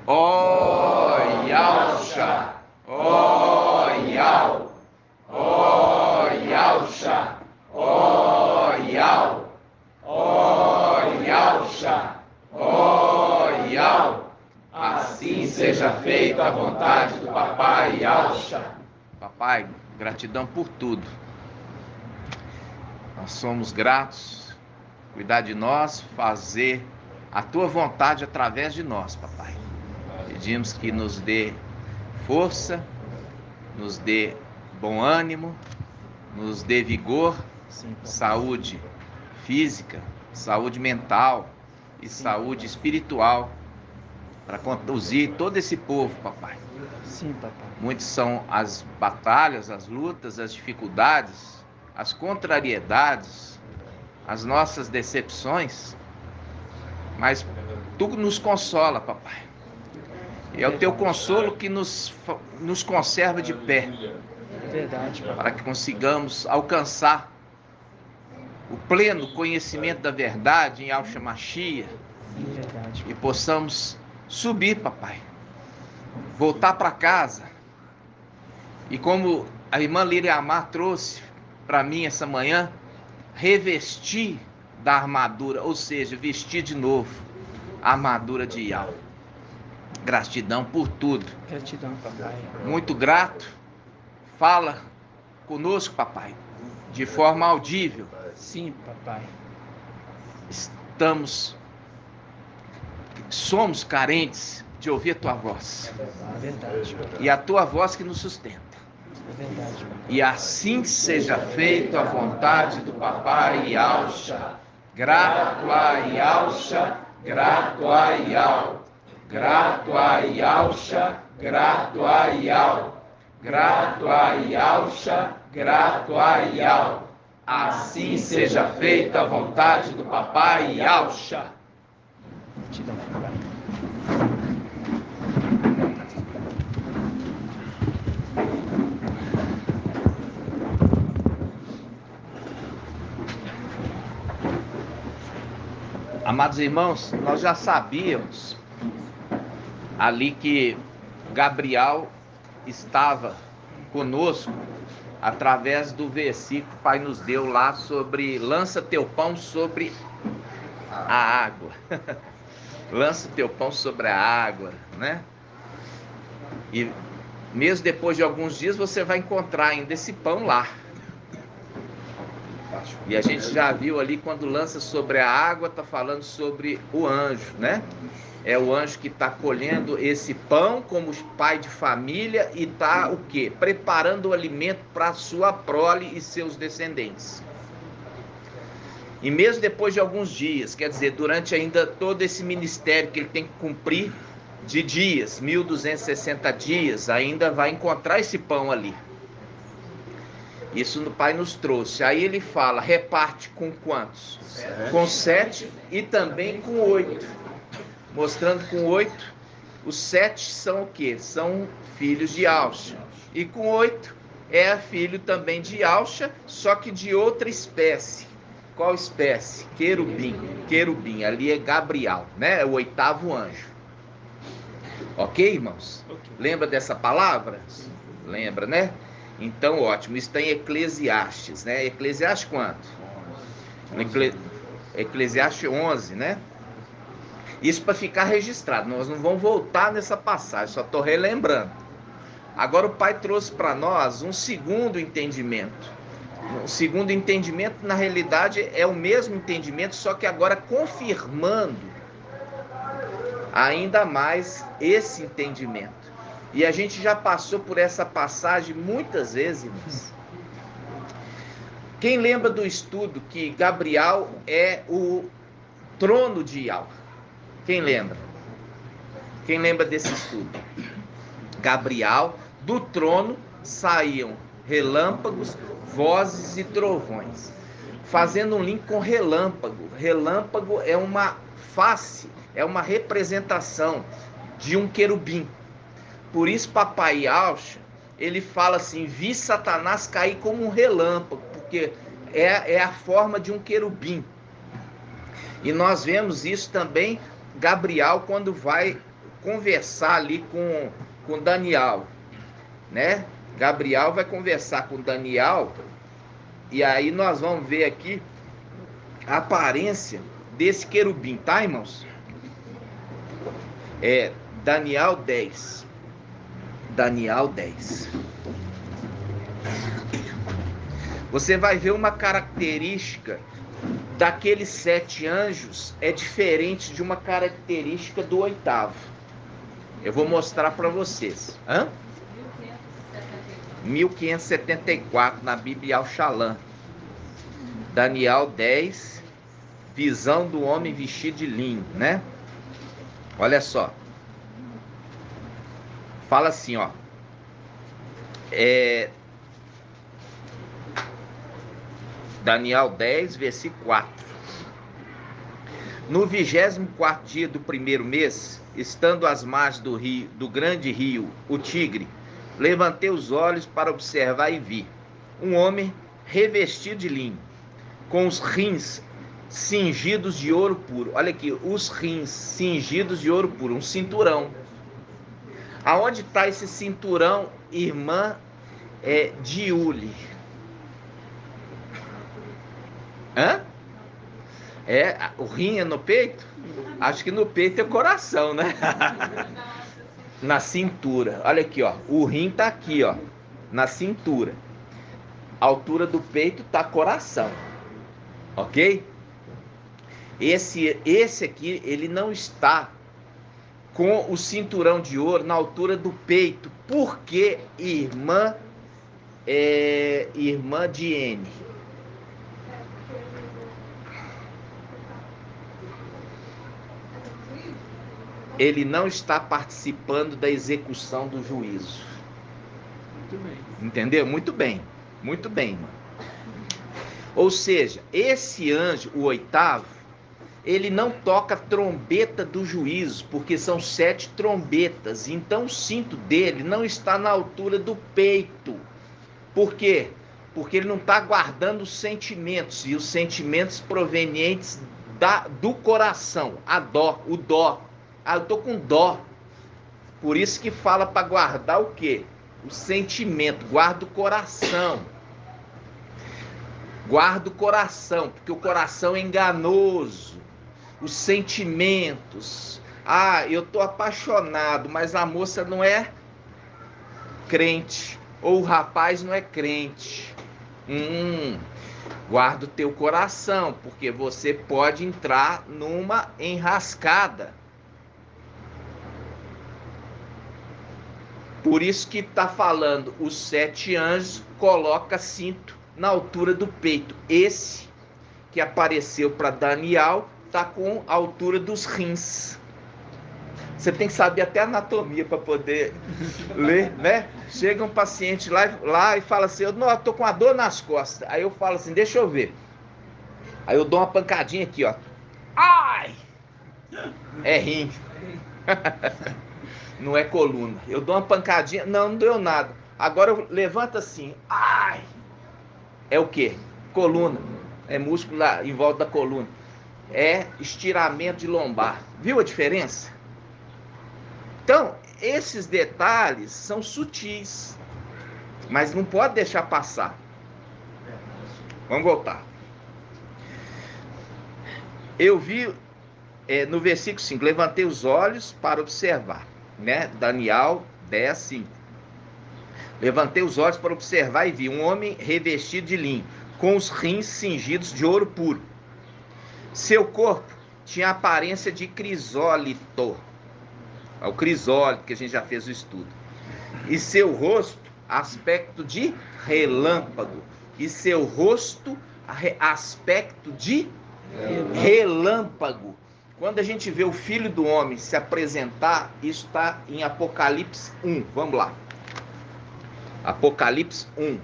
Ó Yalcha, ó Yal, ó Yalcha, ó Yal, ó Yalcha, ó Yal. Assim seja feita a vontade do Papai Yalcha. Papai, gratidão por tudo. Nós somos gratos, cuidar de nós, fazer a tua vontade através de nós, papai. Pedimos que nos dê força, nos dê bom ânimo, nos dê vigor, saúde física, saúde mental e saúde espiritual para conduzir todo esse povo, papai. Sim, papai. Muitas são as batalhas, as lutas, as dificuldades, as contrariedades, as nossas decepções, mas tu nos consola, papai. E é o teu consolo que nos conserva de pé. Verdade, papai. Para que consigamos alcançar o pleno conhecimento da verdade em Yahshua Mashiach. Verdade. E possamos subir, papai. Voltar para casa. E como a irmã Liriamar trouxe para mim essa manhã, revestir da armadura, ou seja, vestir de novo a armadura de Yahweh. Gratidão por tudo. Gratidão, papai. Muito grato. Fala conosco, papai, de forma audível. Sim, papai. Somos carentes de ouvir a tua voz. É verdade, papai. E a tua voz que nos sustenta. É verdade, papai. E assim seja feita a vontade do papai Yalcha. Grato a Yalcha, grato a Yal. Grato a Yalcha, grato a Yal. Grato a Yalcha, grato a Yal. Assim seja feita a vontade do papai Yalcha. Gratidão, papai. Amados irmãos, nós já sabíamos ali que Gabriel estava conosco através do versículo que o Pai nos deu lá sobre lança teu pão sobre a água. Lança teu pão sobre a água, né? E mesmo depois de alguns dias você vai encontrar ainda esse pão lá. E a gente já viu ali quando lança sobre a água, está falando sobre o anjo, né? É o anjo que está colhendo esse pão como pai de família e está o quê? Preparando o alimento para a sua prole e seus descendentes. E mesmo depois de alguns dias, quer dizer, durante ainda todo esse ministério que ele tem que cumprir de dias, 1260 dias, ainda vai encontrar esse pão ali. Isso o Pai nos trouxe. Aí ele fala, reparte com quantos? 7. Com 7 e também com 8. Mostrando com 8, os 7 são o quê? São filhos de Yalcha. E com 8 é filho também de Yalcha, só que de outra espécie. Qual espécie? Querubim. Querubim, ali é Gabriel, né? É o 8º anjo. Ok, irmãos? Lembra dessa palavra? Lembra, né? Então, ótimo. Isso está em Eclesiastes, né? Eclesiastes quanto? Eclesiastes 11, né? Isso para ficar registrado. Nós não vamos voltar nessa passagem, só estou relembrando. Agora o Pai trouxe para nós um segundo entendimento. Um segundo entendimento, na realidade, é o mesmo entendimento, só que agora confirmando ainda mais esse entendimento. E a gente já passou por essa passagem muitas vezes, irmãos. Quem lembra do estudo que Gabriel é o trono de Yahweh? Quem lembra? Quem lembra desse estudo? Gabriel, do trono saíam relâmpagos, vozes e trovões. Fazendo um link com relâmpago. Relâmpago é uma face, é uma representação de um querubim. Por isso, papai Yalcha, ele fala assim, vi Satanás cair como um relâmpago, porque é a forma de um querubim. E nós vemos isso também, Gabriel, quando vai conversar ali com Daniel, né? Gabriel vai conversar com Daniel, e aí nós vamos ver aqui a aparência desse querubim, tá, irmãos? É Daniel 10. Daniel 10. Você vai ver uma característica daqueles 7 anjos é diferente de uma característica do 8º. Eu vou mostrar para vocês. 1574 na Bíblia Al-Shalom. Daniel 10, visão do homem vestido de linho, né? Olha só. Fala assim, ó. Daniel 10, versículo 4. No 24º dia do primeiro mês, estando às margens do rio, do grande rio, o Tigre, levantei os olhos para observar e vi um homem revestido de linho, com os rins cingidos de ouro puro. Olha aqui, os rins cingidos de ouro puro, um cinturão. Aonde está esse cinturão, irmã Diuli? O rim é no peito? Acho que no peito é o coração, né? Na cintura. Olha aqui, ó. O rim tá aqui, ó. Na cintura. A altura do peito tá coração. Ok? Esse aqui, ele não está com o cinturão de ouro na altura do peito. Porque irmã Diene? Ele não está participando da execução do juízo. Muito bem. Entendeu? Muito bem. Muito bem, mano. Ou seja, esse anjo, o 8º, ele não toca trombeta do juízo, porque são 7 trombetas. Então o cinto dele não está na altura do peito. Por quê? Porque ele não está guardando os sentimentos, e os sentimentos provenientes do coração, o dó. Ah, eu tô com dó. Por isso que fala para guardar o quê? O sentimento. Guarda o coração. Guarda o coração, porque o coração é enganoso. Os sentimentos. Ah, eu tô apaixonado, mas a moça não é crente. Ou o rapaz não é crente. Guarda o teu coração, porque você pode entrar numa enrascada. Por isso que está falando, os 7 anjos coloca cinto na altura do peito. Esse que apareceu para Daniel está com a altura dos rins. Você tem que saber até anatomia para poder ler, né? Chega um paciente lá e fala assim, eu estou com uma dor nas costas. Aí eu falo assim, deixa eu ver. Aí eu dou uma pancadinha aqui, ó. Ai! É rim. Não é coluna. Eu dou uma pancadinha, não deu nada. Agora eu levanto assim, ai! É o quê? Coluna. É músculo lá em volta da coluna. É estiramento de lombar. Viu a diferença? Então, esses detalhes são sutis, mas não pode deixar passar. Vamos voltar. Eu vi no versículo 5, levantei os olhos para observar, né? Daniel 10, 5. Levantei os olhos para observar e vi um homem revestido de linho, com os rins cingidos de ouro puro. Seu corpo tinha a aparência de crisólito. É o crisólito que a gente já fez o estudo. E seu rosto, aspecto de relâmpago. E seu rosto, aspecto de relâmpago. Quando a gente vê o Filho do Homem se apresentar, isso está em Apocalipse 1. Vamos lá. Apocalipse 1.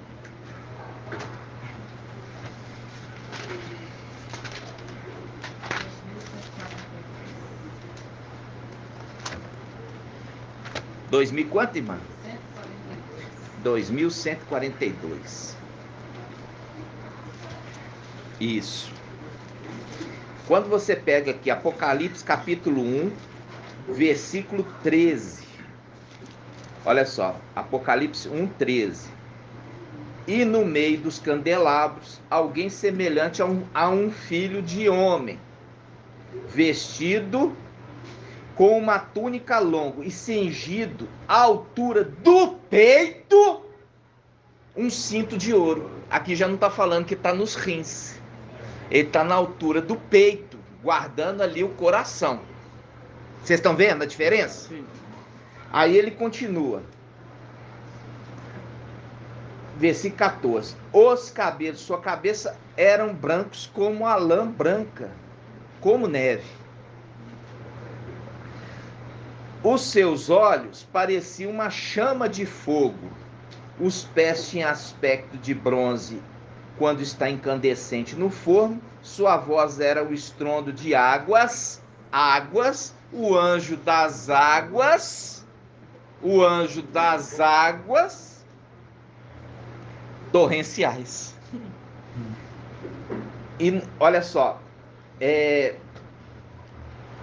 Quanto, irmã? 2142. Isso. Quando você pega aqui Apocalipse capítulo 1, versículo 13. Olha só, Apocalipse 1:13. E no meio dos candelabros, alguém semelhante a um filho de homem, vestido com uma túnica longa e cingido à altura do peito um cinto de ouro. Aqui já não está falando que está nos rins. Ele está na altura do peito, guardando ali o coração. Vocês estão vendo a diferença? Sim. Aí ele continua. Versículo 14. Os cabelos de sua cabeça eram brancos como a lã branca, como neve. Os seus olhos pareciam uma chama de fogo. Os pés tinham aspecto de bronze quando está incandescente no forno. Sua voz era o estrondo de águas. O anjo das águas. Torrenciais. E olha só,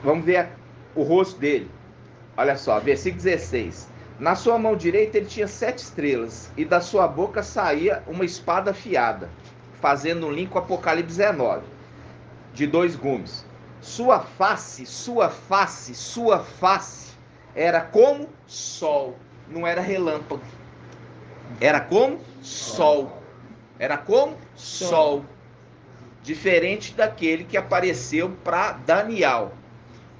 vamos ver o rosto dele. Olha só, versículo 16. Na sua mão direita ele tinha 7 estrelas, e da sua boca saía uma espada afiada, fazendo um link com Apocalipse 19, de 2 gumes. Sua face era como sol, não era relâmpago. Era como sol. Era como sol. Diferente daquele que apareceu para Daniel,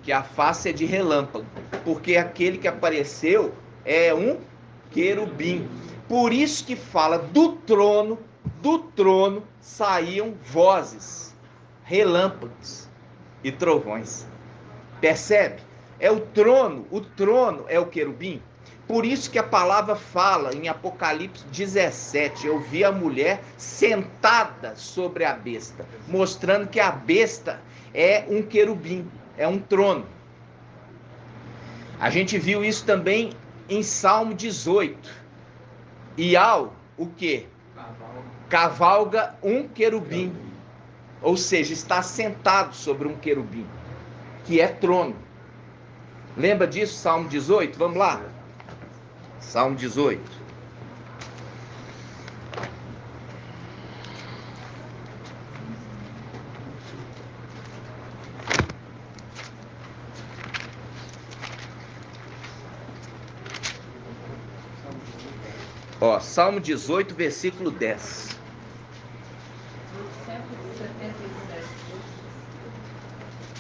que a face é de relâmpago, porque aquele que apareceu é um querubim. Por isso que fala do trono saíam vozes, relâmpagos e trovões. Percebe? É o trono é o querubim. Por isso que a palavra fala em Apocalipse 17, eu vi a mulher sentada sobre a besta, mostrando que a besta é um querubim, é um trono. A gente viu isso também em Salmo 18. E o quê? Cavalga um querubim. Ou seja, está sentado sobre um querubim, que é trono. Lembra disso, Salmo 18? Vamos lá. Salmo 18. Ó, Salmo 18, versículo 10.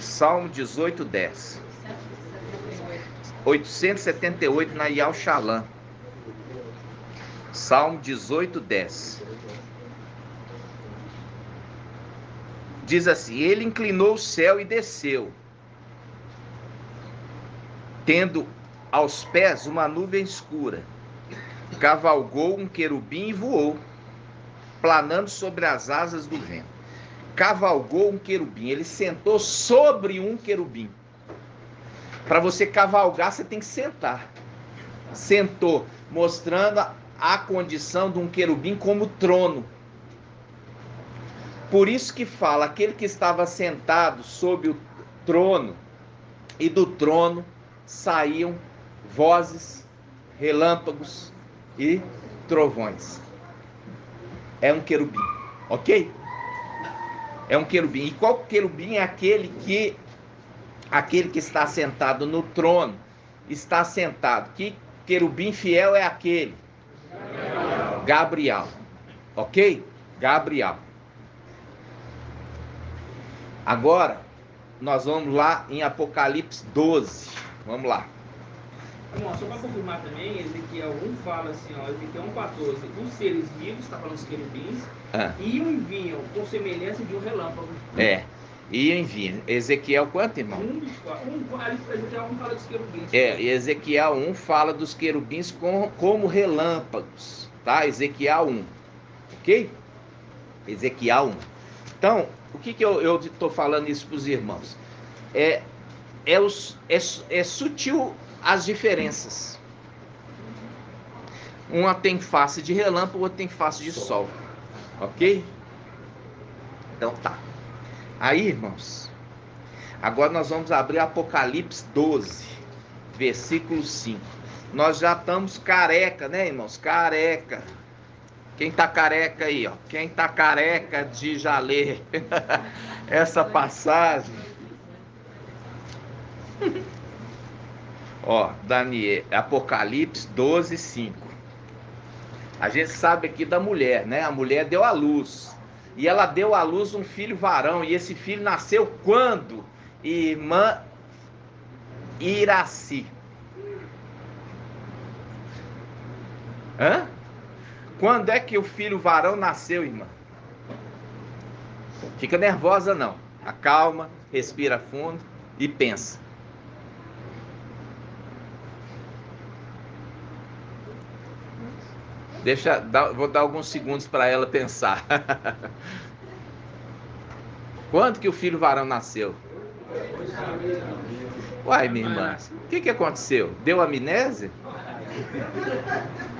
Salmo 18, 10. 878 na Yal Shalom. Salmo 18, 10. Diz assim: ele inclinou o céu e desceu, tendo aos pés uma nuvem escura. Cavalgou um querubim e voou, planando sobre as asas do vento. Cavalgou um querubim, ele sentou sobre um querubim. Para você cavalgar, você tem que sentar. Sentou, mostrando a condição de um querubim como trono. Por isso que fala, aquele que estava sentado sobre o trono, e do trono saíam vozes, relâmpagos e trovões. É um querubim, ok? É um querubim. E qual querubim é aquele que está sentado no trono? Está sentado. Que querubim fiel é aquele? Gabriel. Ok? Gabriel. Agora, nós vamos lá em Apocalipse 12. Vamos lá. Bom, só para confirmar também, Ezequiel 1 fala assim, ó, Ezequiel 1,14, os seres vivos, está falando dos querubins, iam e vinham com semelhança de um relâmpago. Iam e vinham. Ezequiel quanto, irmão? Ezequiel 1 fala dos querubins. Ezequiel 1 fala dos querubins como relâmpagos, tá? Ezequiel 1, ok? Ezequiel 1. Então, o que eu estou falando isso para os irmãos? É sutil as diferenças. Uma tem face de relâmpago, outra tem face de sol. Ok? Então tá. Aí, irmãos, agora nós vamos abrir Apocalipse 12. versículo 5. Nós já estamos careca, né, irmãos? Careca. Quem tá careca aí, ó? Quem tá careca de já ler essa passagem? Ó, Daniel, Apocalipse 12, 5. A gente sabe aqui da mulher, né? A mulher deu à luz. E ela deu à luz um filho varão. E esse filho nasceu quando? Irmã Iraci. Hã? Quando é que o filho varão nasceu, irmã? Fica nervosa não. Acalma, respira fundo e pensa. Vou dar alguns segundos para ela pensar. Quando que o filho varão nasceu? Uai, minha irmã, o que aconteceu? Deu amnésia?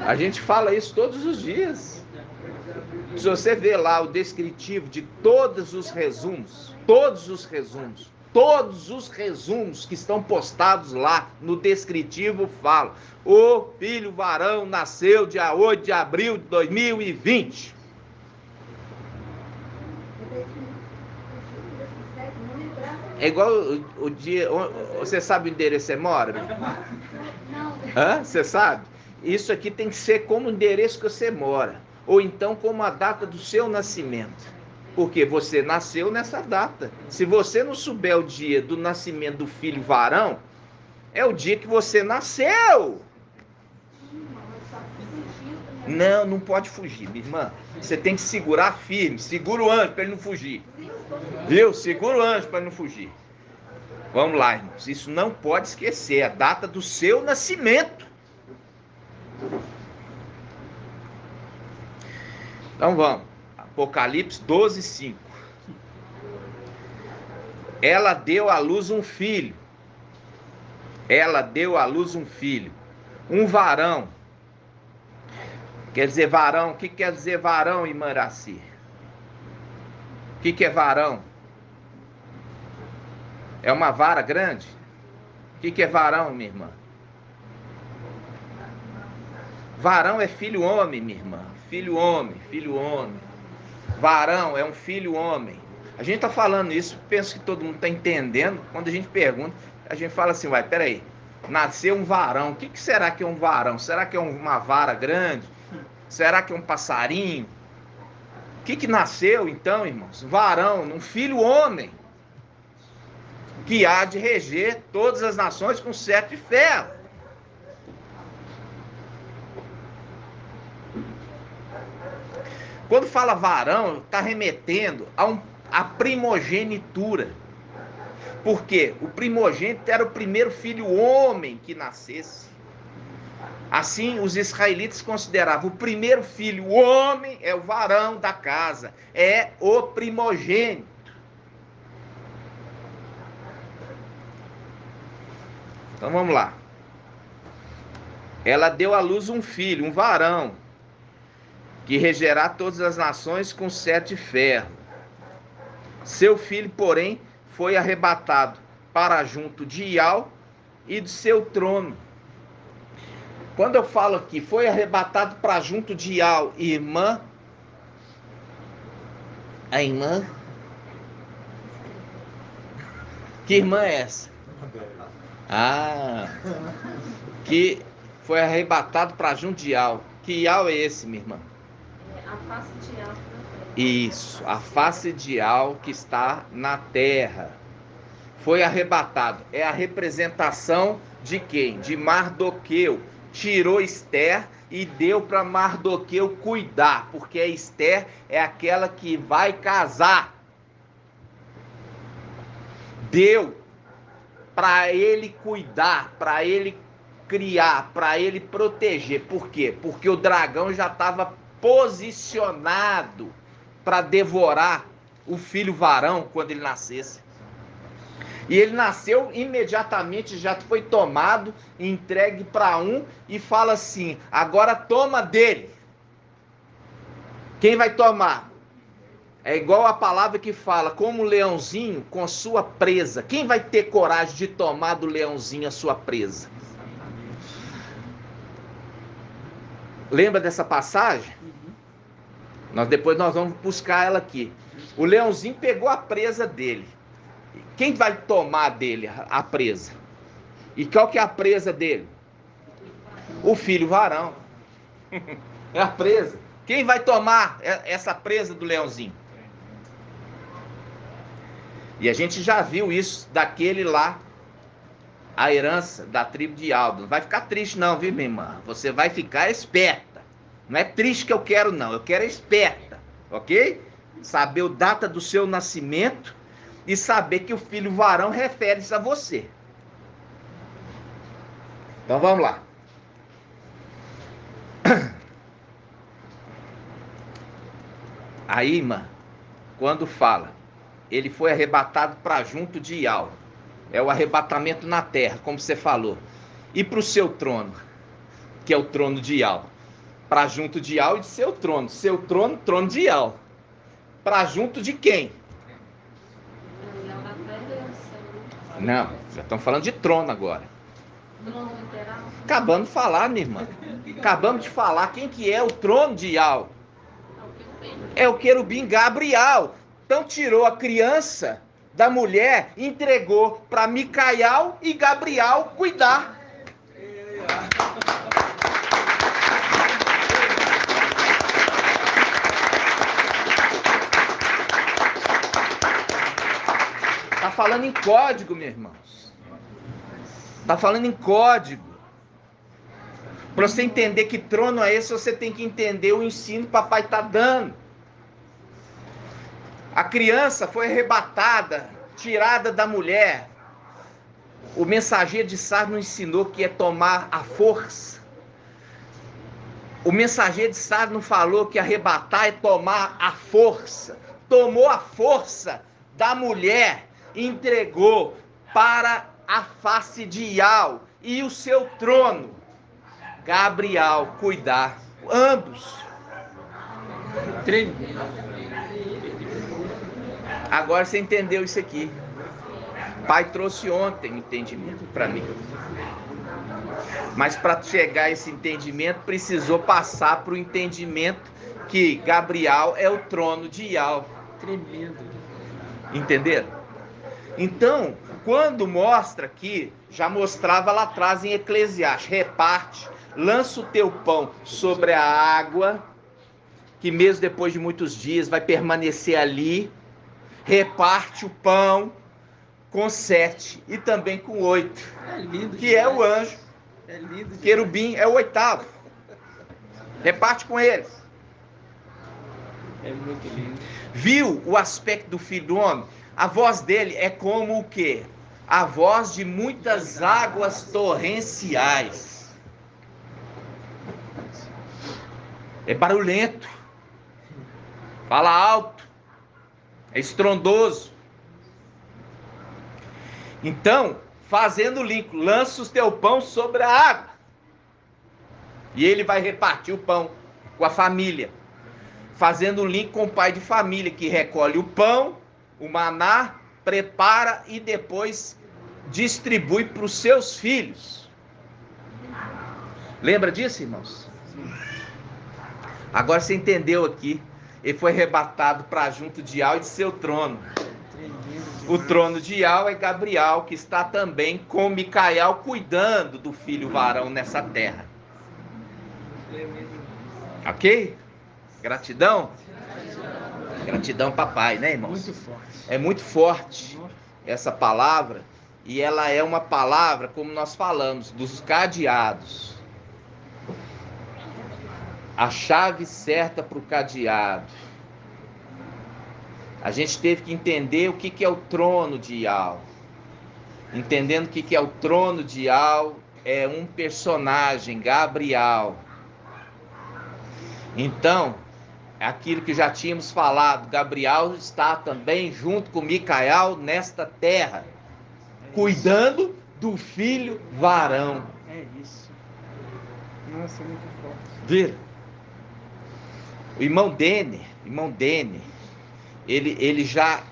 A gente fala isso todos os dias. Se você ver lá o descritivo de todos os resumos que estão postados lá no descritivo falam: o filho varão nasceu dia 8 de abril de 2020. É igual o dia... Você sabe o endereço que você mora? Não. Hã? Você sabe? Isso aqui tem que ser como o endereço que você mora. Ou então como a data do seu nascimento. Porque você nasceu nessa data. Se você não souber o dia do nascimento do filho varão, é o dia que você nasceu. Não, não pode fugir, minha irmã. Você tem que segurar firme. Segura o anjo para ele não fugir. Viu? Segura o anjo para ele não fugir. Vamos lá, irmãos. Isso não pode esquecer. A data do seu nascimento. Então vamos. Apocalipse 12, 5. Ela deu à luz um filho. Ela deu à luz um filho. Um varão. Quer dizer varão. O que quer dizer varão, irmã Iraci? O que é varão? É uma vara grande? O que é varão, minha irmã? Varão é filho homem, minha irmã. Filho homem, filho homem. Varão é um filho homem. A gente está falando isso, penso que todo mundo está entendendo. Quando a gente pergunta, a gente fala assim, peraí, nasceu um varão. O que será que é um varão? Será que é uma vara grande? Será que é um passarinho? O que nasceu então, irmãos? Varão, um filho homem, que há de reger todas as nações com cetro de ferro. Quando fala varão, está remetendo a primogenitura. Por quê? O primogênito era o primeiro filho homem que nascesse. Assim, os israelitas consideravam o primeiro filho homem é o varão da casa, é o primogênito. Então vamos lá. Ela deu à luz um filho, um varão, que regerá todas as nações com cetro de ferro. Seu filho, porém, foi arrebatado para junto de Iau e do seu trono. Quando eu falo aqui, foi arrebatado para junto de Iau, irmã, a irmã, que irmã é essa? Que foi arrebatado para junto de Iau. Que Iau é esse, minha irmã? A face de Iau. Isso, a face de Iau que está na terra. Foi arrebatado. É a representação de quem? De Mardoqueu. Tirou Esther e deu para Mardoqueu cuidar, porque a Esther é aquela que vai casar. Deu para ele cuidar, para ele criar, para ele proteger. Por quê? Porque o dragão já estava posicionado para devorar o filho varão quando ele nascesse. E ele nasceu imediatamente, já foi tomado, entregue para um e fala assim, agora toma dele. Quem vai tomar? É igual a palavra que fala, como o leãozinho com sua presa. Quem vai ter coragem de tomar do leãozinho a sua presa? Lembra dessa passagem? Depois nós vamos buscar ela aqui. O leãozinho pegou a presa dele. Quem vai tomar dele a presa? E qual que é a presa dele? O filho varão. É a presa. Quem vai tomar essa presa do leãozinho? E a gente já viu isso daquele lá, a herança da tribo de Aldo. Não vai ficar triste não, viu, minha irmã? Você vai ficar esperta. Não é triste que eu quero não, eu quero esperta, ok? Saber a data do seu nascimento e saber que o filho varão refere-se a você. Então vamos lá. Aí, irmã, quando fala, ele foi arrebatado para junto de Ial. É o arrebatamento na terra, como você falou. E para o seu trono, que é o trono de Ial. Para junto de Ial e de seu trono. Seu trono, trono de Ial. Para junto de quem? Não, já estão falando de trono agora. Acabamos de falar, minha irmã. Acabamos de falar quem que é o trono de Ial. É o querubim Gabriel. Então tirou a criança da mulher, entregou para Micael e Gabriel cuidar. Tá falando em código, meus irmãos. Tá falando em código. Para você entender que trono é esse, você tem que entender o ensino que o papai está dando. A criança foi arrebatada, tirada da mulher. O mensageiro de Sardes não ensinou que é tomar a força. O mensageiro de Sardes não falou que arrebatar é tomar a força. Tomou a força da mulher, entregou para a face de Ial e o seu trono. Gabriel cuidar, ambos. Agora você entendeu isso aqui. Pai trouxe ontem o entendimento para mim. Mas para chegar a esse entendimento, precisou passar para o entendimento que Gabriel é o trono de Ial. Tremendo. Entenderam? Então, quando mostra aqui, já mostrava lá atrás em Eclesiastes, reparte, lança o teu pão sobre a água, que mesmo depois de muitos dias vai permanecer ali, reparte o pão com 7 e também com 8, que é o anjo, querubim, é o 8º, reparte com eles. É muito lindo. Viu o aspecto do filho do homem? A voz dele é como o quê? A voz de muitas águas torrenciais. É barulhento, fala alto, é estrondoso. Então, fazendo o link, lança o teu pão sobre a água. E ele vai repartir o pão com a família. Fazendo o link com o pai de família, que recolhe o pão, o maná, prepara e depois distribui para os seus filhos. Lembra disso, irmãos? Agora você entendeu aqui. Ele foi arrebatado para junto de Ial e de seu trono. O trono de Ial é Gabriel, que está também com Micael cuidando do filho varão nessa terra. Ok? Gratidão? Gratidão, papai, né, irmãos? Muito forte. É muito forte essa palavra. E ela é uma palavra, como nós falamos, dos cadeados. A chave certa para o cadeado. A gente teve que entender o que é o trono de Ial. Entendendo o que é o trono de Ial, é um personagem, Gabriel. Então, é aquilo que já tínhamos falado, Gabriel está também junto com Micael nesta terra, cuidando do filho varão. É isso. Nossa, é muito forte. Viram? O irmão Dene, ele já,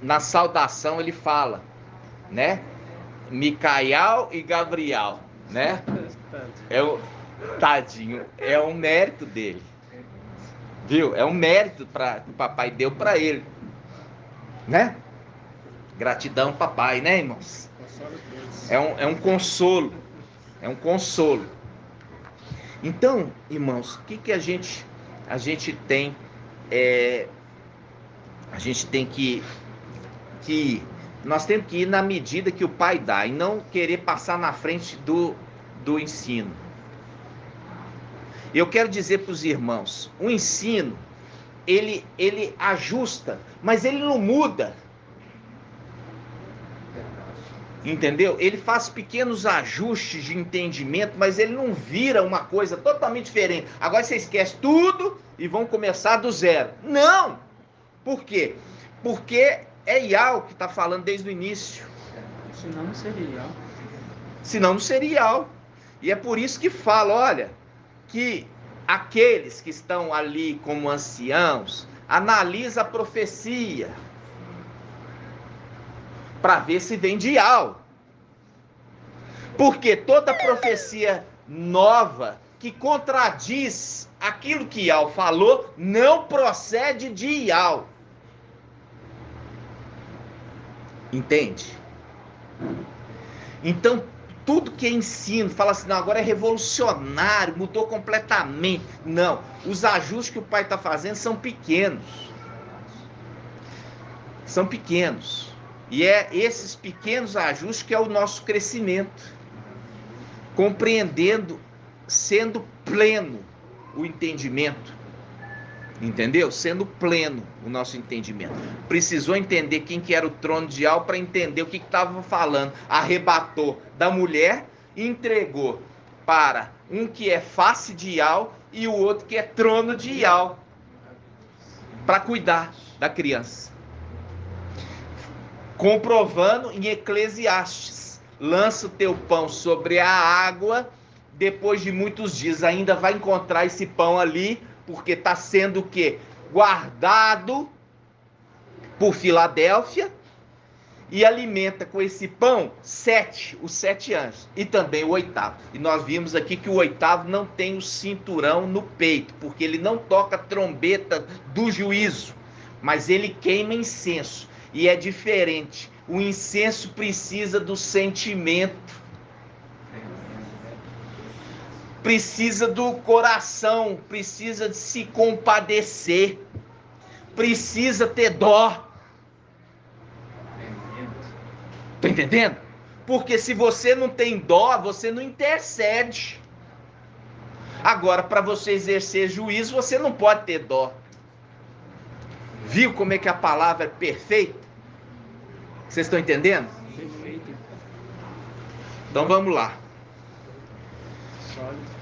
na saudação, ele fala, né? Micael e Gabriel, né? Tadinho, é um mérito dele, viu? É um mérito que o papai deu para ele, né? Gratidão, papai, né, irmãos? É um consolo, é um consolo. Então, irmãos, o que a gente tem? A gente tem que nós temos que ir na medida que o pai dá e não querer passar na frente do ensino. Eu quero dizer para os irmãos, o ensino, ele ajusta, mas ele não muda. Entendeu? Ele faz pequenos ajustes de entendimento, mas ele não vira uma coisa totalmente diferente. Agora você esquece tudo e vão começar do zero. Não! Por quê? Porque é Ial que está falando desde o início. Senão não seria Ial. Senão não seria Ial. E é por isso que fala, olha, que aqueles que estão ali como anciãos, analisa a profecia para ver se vem de Ial. Porque toda profecia nova que contradiz aquilo que Ial falou não procede de Ial. Entende? Então, tudo que é ensino, fala assim, não, agora é revolucionário, mudou completamente. Não, os ajustes que o pai está fazendo são pequenos. São pequenos. E é esses pequenos ajustes que é o nosso crescimento. Compreendendo, sendo pleno o entendimento. Entendeu? Sendo pleno o nosso entendimento. Precisou entender quem que era o trono de Ial para entender o que estava falando. Arrebatou da mulher e entregou para um que é face de Ial e o outro que é trono de Ial. Para cuidar da criança. Comprovando em Eclesiastes. Lança o teu pão sobre a água, depois de muitos dias ainda vai encontrar esse pão ali, porque está sendo o quê? Guardado por Filadélfia, e alimenta com esse pão os 7 anjos, e também o 8º. E nós vimos aqui que o 8º não tem o cinturão no peito, porque ele não toca a trombeta do juízo, mas ele queima incenso, e é diferente. O incenso precisa do sentimento, precisa do coração, precisa de se compadecer, precisa ter dó. Tá entendendo? Porque se você não tem dó, você não intercede. Agora, para você exercer juízo, você não pode ter dó. Viu como é que a palavra é perfeita? Vocês estão entendendo? Perfeito. Então vamos lá. Sólido.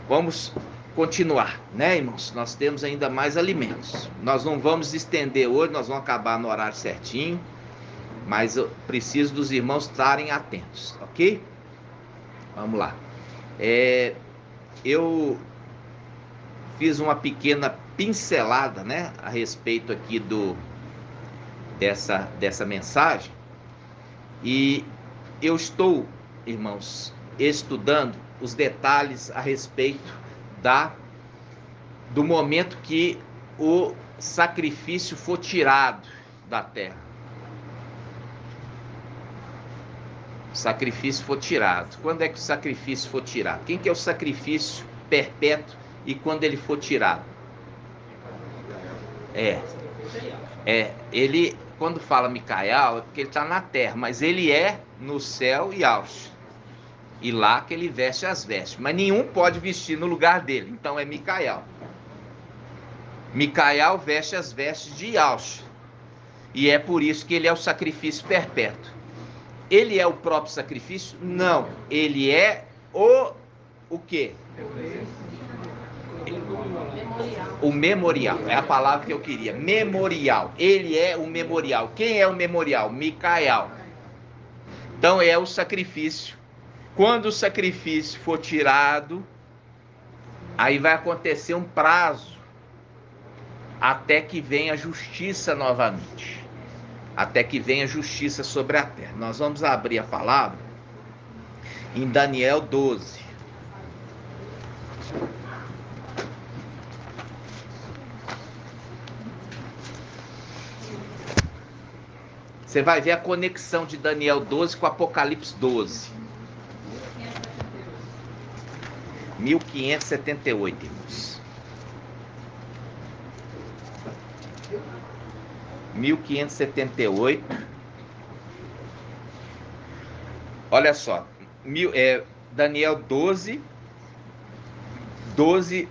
Vamos continuar, né, irmãos? Nós temos ainda mais alimentos. Nós não vamos estender hoje, nós vamos acabar no horário certinho, mas eu preciso dos irmãos estarem atentos, ok? Vamos lá. Eu fiz uma pequena pincelada, né, a respeito aqui dessa mensagem, e eu estou, irmãos, estudando os detalhes a respeito do momento que o sacrifício for tirado da terra. O sacrifício for tirado. Quando é que o sacrifício for tirado? Quem que é o sacrifício perpétuo e quando ele for tirado? Ele, quando fala Micael, é porque ele está na terra, mas ele é no céu e Ausch. E lá que ele veste as vestes. Mas nenhum pode vestir no lugar dele. Então é Micael. Micael veste as vestes de Ausch. E é por isso que ele é o sacrifício perpétuo. Ele é o próprio sacrifício? Não. Ele é o quê? O memorial. É a palavra que eu queria. Memorial. Ele é o memorial. Quem é o memorial? Micael. Então é o sacrifício. Quando o sacrifício for tirado, aí vai acontecer um prazo até que venha a justiça novamente. Até que venha a justiça sobre a terra. Nós vamos abrir a palavra em Daniel 12. Você vai ver a conexão de Daniel 12 com Apocalipse 12. 1578, irmãos. 1578. Olha só. Daniel 12.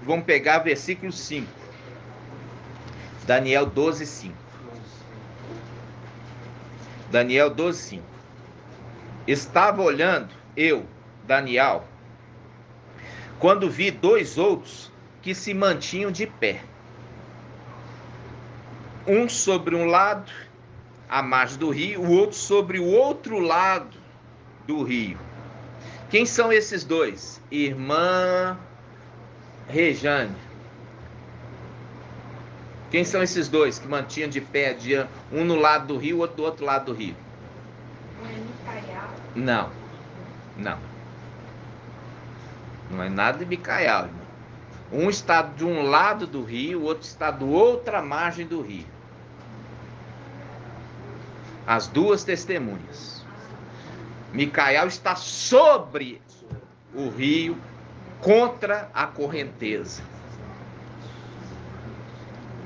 Vamos pegar versículo 5. Daniel 12, 5. Daniel 12, 5. Estava olhando, eu, Daniel, quando vi dois outros que se mantinham de pé. Um sobre um lado, à margem do rio, o outro sobre o outro lado do rio. Quem são esses dois? Irmã Rejane. Quem são esses dois que mantinham de pé, um no lado do rio, outro do outro lado do rio? Não. Não é nada de Micael, irmão. Um está de um lado do rio, o outro está do outra margem do rio. As duas testemunhas. Micael está sobre o rio, contra a correnteza.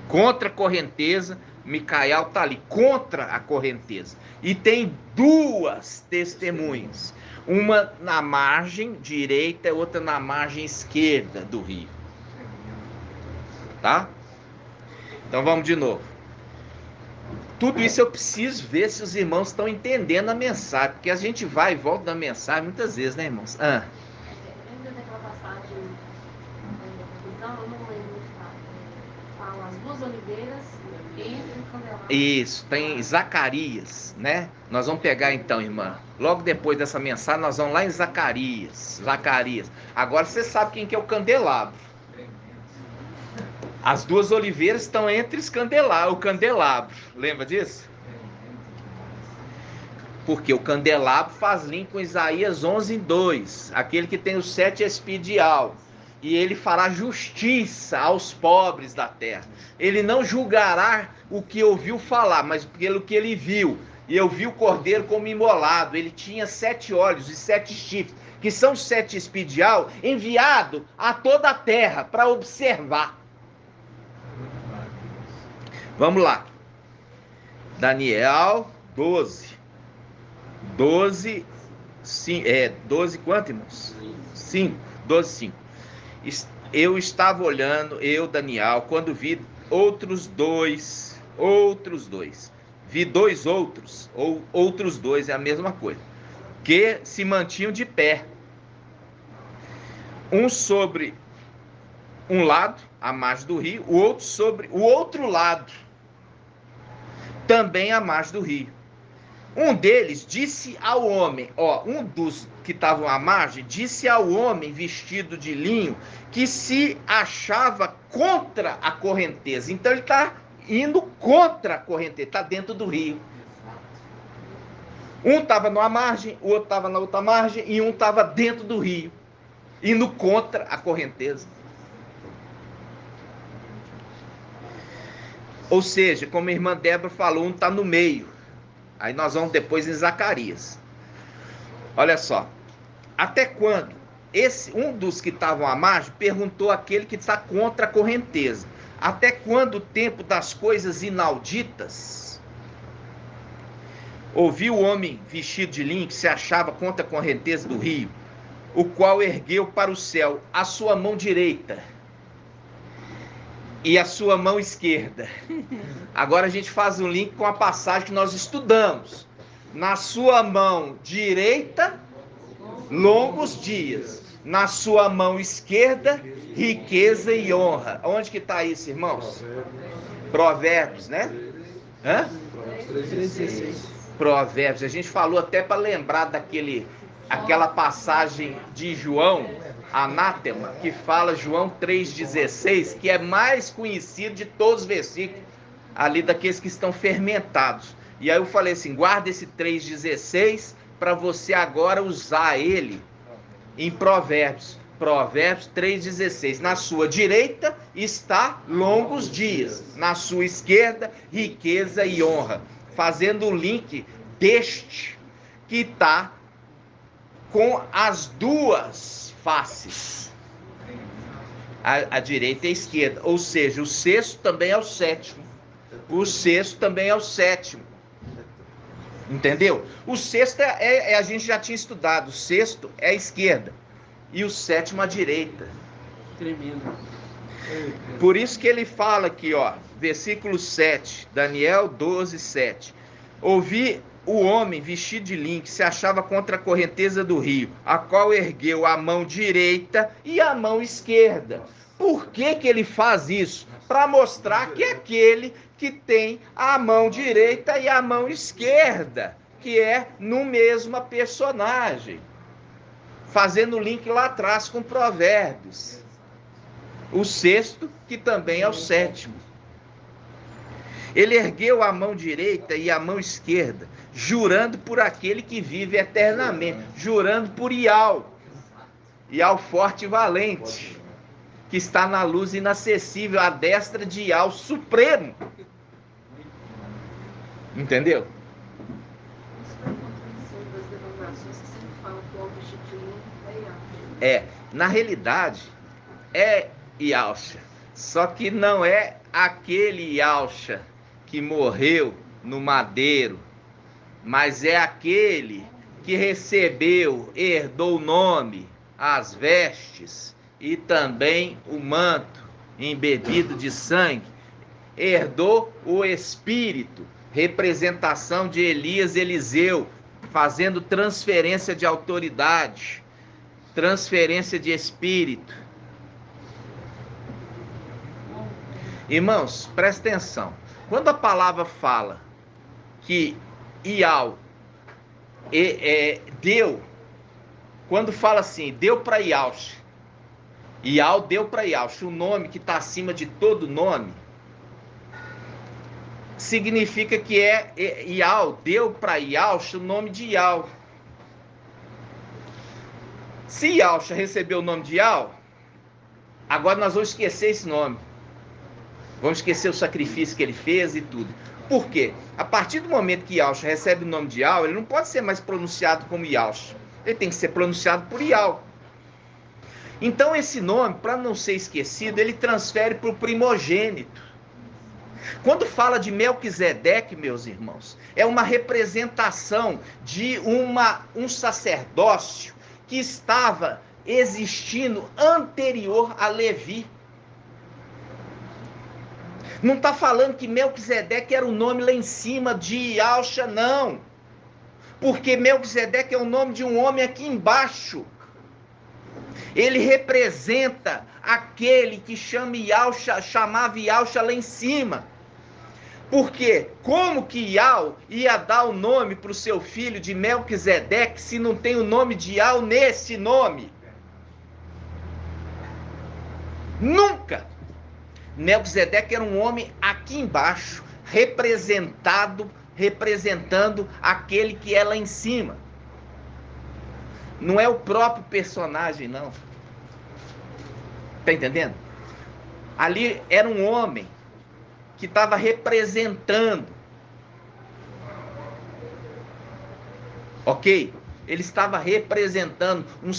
Contra a correnteza, Micael está ali, contra a correnteza. E tem duas testemunhas. Uma na margem direita e outra na margem esquerda do rio. Tá? Então vamos de novo. Tudo isso eu preciso ver se os irmãos estão entendendo a mensagem. Porque a gente vai e volta da mensagem muitas vezes, né, irmãos? Ainda daquela passagem, então eu não lembro, fala as duas oliveiras entre o candelabro. Isso, tem Zacarias, né? Nós vamos pegar então, irmã. Logo depois dessa mensagem, nós vamos lá em Zacarias. Agora você sabe quem que é o candelabro. As duas oliveiras estão entre o candelabro. Lembra disso? Porque o candelabro faz link com Isaías 11:2. Aquele que tem os 7 espíritos de alma. E ele fará justiça aos pobres da terra. Ele não julgará o que ouviu falar, mas pelo que ele viu. E eu vi o cordeiro como imolado. Ele tinha 7 olhos e 7 chifres, que são 7 espíritos de alma, enviado a toda a terra para observar. Vamos lá. Daniel 12. 12 quanto, irmãos? 5. 12, 5. Eu estava olhando, eu, Daniel, quando vi outros dois. Vi dois outros, ou outros dois, é a mesma coisa, que se mantinham de pé. Um sobre um lado, à margem do rio, o outro sobre o outro lado, também à margem do rio. Um deles disse ao homem, um dos que estavam à margem, disse ao homem vestido de linho que se achava contra a correnteza. Então ele está indo contra a correnteza, está dentro do rio. Um estava numa margem, o outro estava na outra margem e um estava dentro do rio, indo contra a correnteza. Ou seja, como a irmã Débora falou, um está no meio. Aí nós vamos depois em Zacarias. Olha só. Até quando? Um dos que estavam à margem perguntou àquele que está contra a correnteza: até quando o tempo das coisas inauditas? Ouviu o homem vestido de linho que se achava contra a correnteza do rio, o qual ergueu para o céu a sua mão direita e a sua mão esquerda. Agora a gente faz um link com a passagem que nós estudamos. Na sua mão direita, longos dias. Na sua mão esquerda, riqueza e honra. Onde que está isso, irmãos? Provérbios, né? Provérbios. A gente falou até para lembrar aquela passagem de João, anátema, que fala João 3,16, que é mais conhecido de todos os versículos, ali daqueles que estão fermentados. E aí eu falei assim, guarda esse 3,16 para você agora usar ele em Provérbios. Provérbios 3,16. Na sua direita está longos dias, na sua esquerda riqueza e honra. Fazendo o link deste que está com as duas faces, a direita e a esquerda. Ou seja, o sexto também é o sétimo. O sexto também é o sétimo. Entendeu? O sexto a gente já tinha estudado. O sexto é a esquerda e o sétimo a direita. Tremendo. Por isso que ele fala aqui, ó, versículo 7, Daniel 12, 7. Ouvi o homem vestido de linho que se achava contra a correnteza do rio, a qual ergueu a mão direita e a mão esquerda. Por que que ele faz isso? Para mostrar que é aquele que tem a mão direita e a mão esquerda, que é no mesmo personagem. Fazendo o link lá atrás com Provérbios. O sexto, que também é o sétimo. Ele ergueu a mão direita e a mão esquerda, jurando por aquele que vive eternamente, jurando por Iau, Iau forte e valente, que está na luz inacessível, à destra de Iau supremo. Entendeu? Na realidade, é Yahshua, só que não é aquele Yahshua que morreu no madeiro, mas é aquele que recebeu, herdou o nome, as vestes e também o manto embebido de sangue, herdou o espírito, representação de Elias e Eliseu, fazendo transferência de autoridade, transferência de espírito. Irmãos, presta atenção. Quando a palavra fala que Iau deu, quando fala assim, deu para Yahshua, Iau deu para Yahshua, o nome que está acima de todo nome, significa que Iau deu para Yahshua o nome de Iau. Se Yahshua recebeu o nome de Iau, agora nós vamos esquecer esse nome. Vamos esquecer o sacrifício que ele fez e tudo. Por quê? A partir do momento que Yahshua recebe o nome de Iau, ele não pode ser mais pronunciado como Yahshua. Ele tem que ser pronunciado por Iau. Então esse nome, para não ser esquecido, ele transfere para o primogênito. Quando fala de Melquisedeque, meus irmãos, é uma representação de um sacerdócio que estava existindo anterior a Levi. Não está falando que Melquisedeque era o nome lá em cima de Yahshua, não. Porque Melquisedeque é o nome de um homem aqui embaixo. Ele representa aquele que chamava Yahshua lá em cima. Porque como que Iau ia dar o nome para o seu filho de Melquisedeque se não tem o nome de Iau nesse nome? Nunca! Melquisedeque era um homem aqui embaixo, representando aquele que é lá em cima. Não é o próprio personagem, não. Tá entendendo? Ali era um homem que estava representando. Ok? Ele estava representando um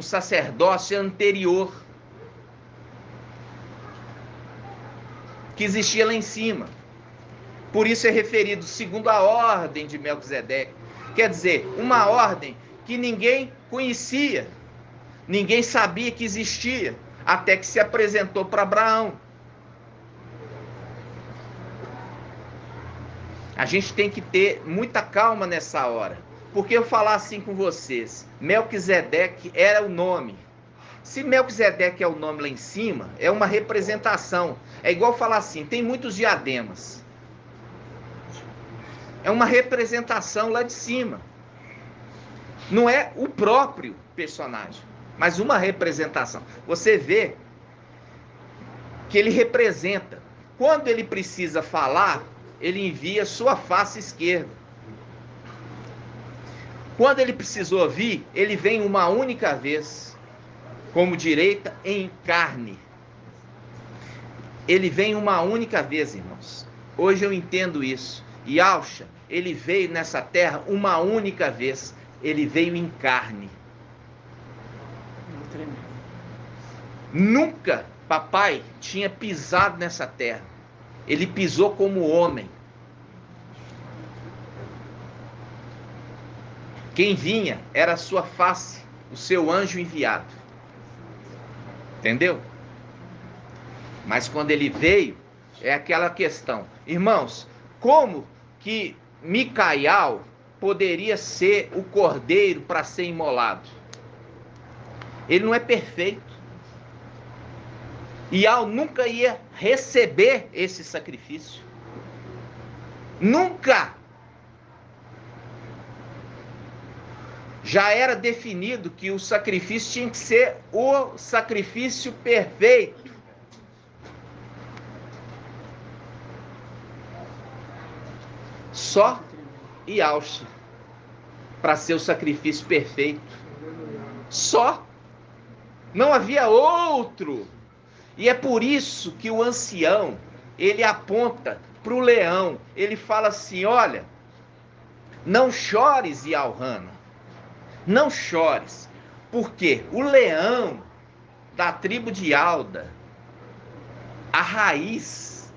sacerdócio anterior, que existia lá em cima. Por isso é referido segundo a ordem de Melquisedeque. Quer dizer, uma ordem que ninguém conhecia, ninguém sabia que existia, até que se apresentou para Abraão. A gente tem que ter muita calma nessa hora. Porque eu falar assim com vocês, Melquisedeque era o nome. Se Melquisedeque é o nome lá em cima, é uma representação. É igual falar assim, tem muitos diademas. É uma representação lá de cima. Não é o próprio personagem, mas uma representação. Você vê que ele representa. Quando ele precisa falar, ele envia sua face esquerda. Quando ele precisa ouvir, ele vem uma única vez, como direita em carne. Ele vem uma única vez, irmãos. Hoje eu entendo isso. Yahshua, ele veio nessa terra uma única vez. Ele veio em carne. Nunca papai tinha pisado nessa terra. Ele pisou como homem. Quem vinha era a sua face, o seu anjo enviado. Entendeu? Mas quando ele veio, é aquela questão. Irmãos, como que Micael poderia ser o cordeiro para ser imolado? Ele não é perfeito. Ial nunca ia receber esse sacrifício. Nunca. Já era definido que o sacrifício tinha que ser o sacrifício perfeito. Só Yahshua para ser o sacrifício perfeito. Só. Não havia outro. E é por isso que o ancião, ele aponta para o leão. Ele fala assim, olha, não chores, Yalhana. Não chores. Porque o leão da tribo de Alda, a raiz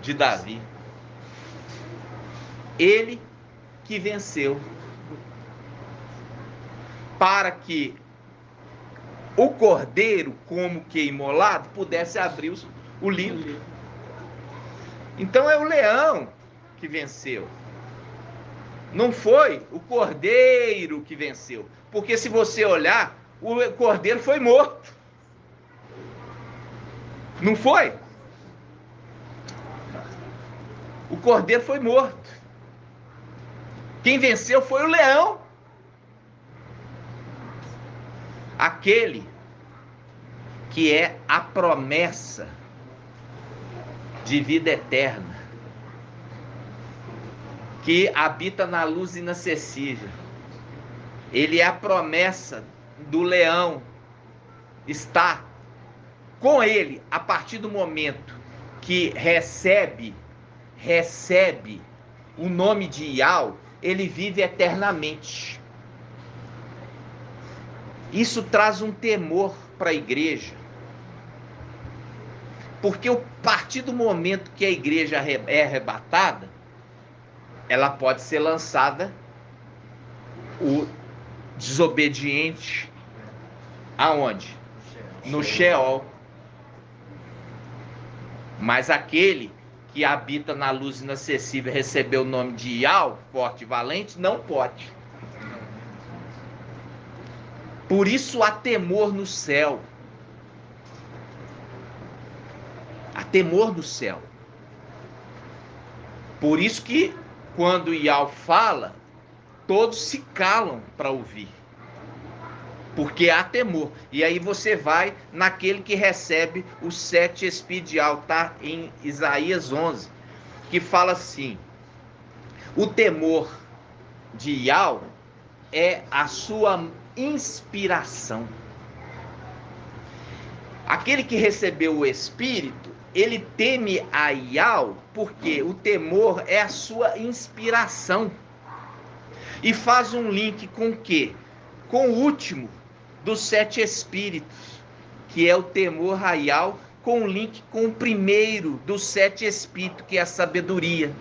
de Davi, ele que venceu, para que o cordeiro, como que imolado, pudesse abrir o livro. Então é o leão que venceu. Não foi o cordeiro que venceu. Porque se você olhar, o cordeiro foi morto. Não foi? O cordeiro foi morto. Quem venceu foi o leão. Aquele que é a promessa de vida eterna, que habita na luz inacessível. Ele é a promessa do leão. Está com ele a partir do momento que recebe o nome de Ial, ele vive eternamente. Isso traz um temor para a igreja. Porque a partir do momento que a igreja é arrebatada, ela pode ser lançada, o desobediente, aonde? No Sheol. Mas aquele que habita na luz inacessível, recebeu o nome de Ial, forte e valente, não pode. Por isso há temor no céu. Há temor no céu. Por isso que quando Ial fala, todos se calam para ouvir. Porque há temor. E aí você vai naquele que recebe os 7 espíritos de Ial, tá? Em Isaías 11, que fala assim: o temor de Ial é a sua inspiração. Aquele que recebeu o Espírito, ele teme a Ial, porque o temor é a sua inspiração. E faz um link com o quê? Com o último dos 7 espíritos, que é o temor a Ial, com um link com o primeiro dos 7 espíritos, que é a sabedoria.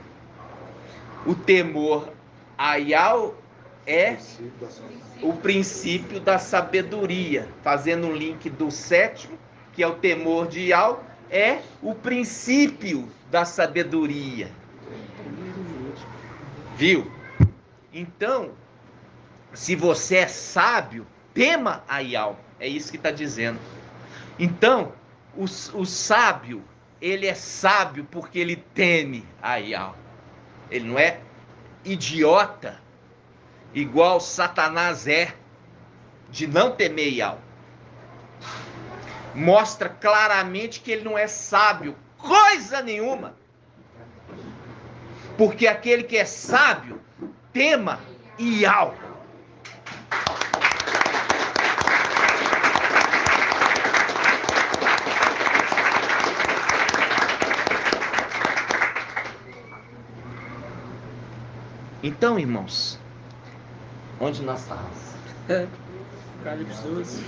O temor a Ial é o princípio da sabedoria, fazendo um link do 7º, que é o temor de Ial, é o princípio da sabedoria. Viu? Então, se você é sábio, tema a Ial. É isso que está dizendo. Então, o sábio, ele é sábio porque ele teme a Ial. Ele não é idiota. igual Satanás é, de não temer Yahweh, mostra claramente que ele não é sábio, coisa nenhuma. Porque aquele que é sábio, tema Yahweh. Então, irmãos, onde nós estamos? Apocalipse 12.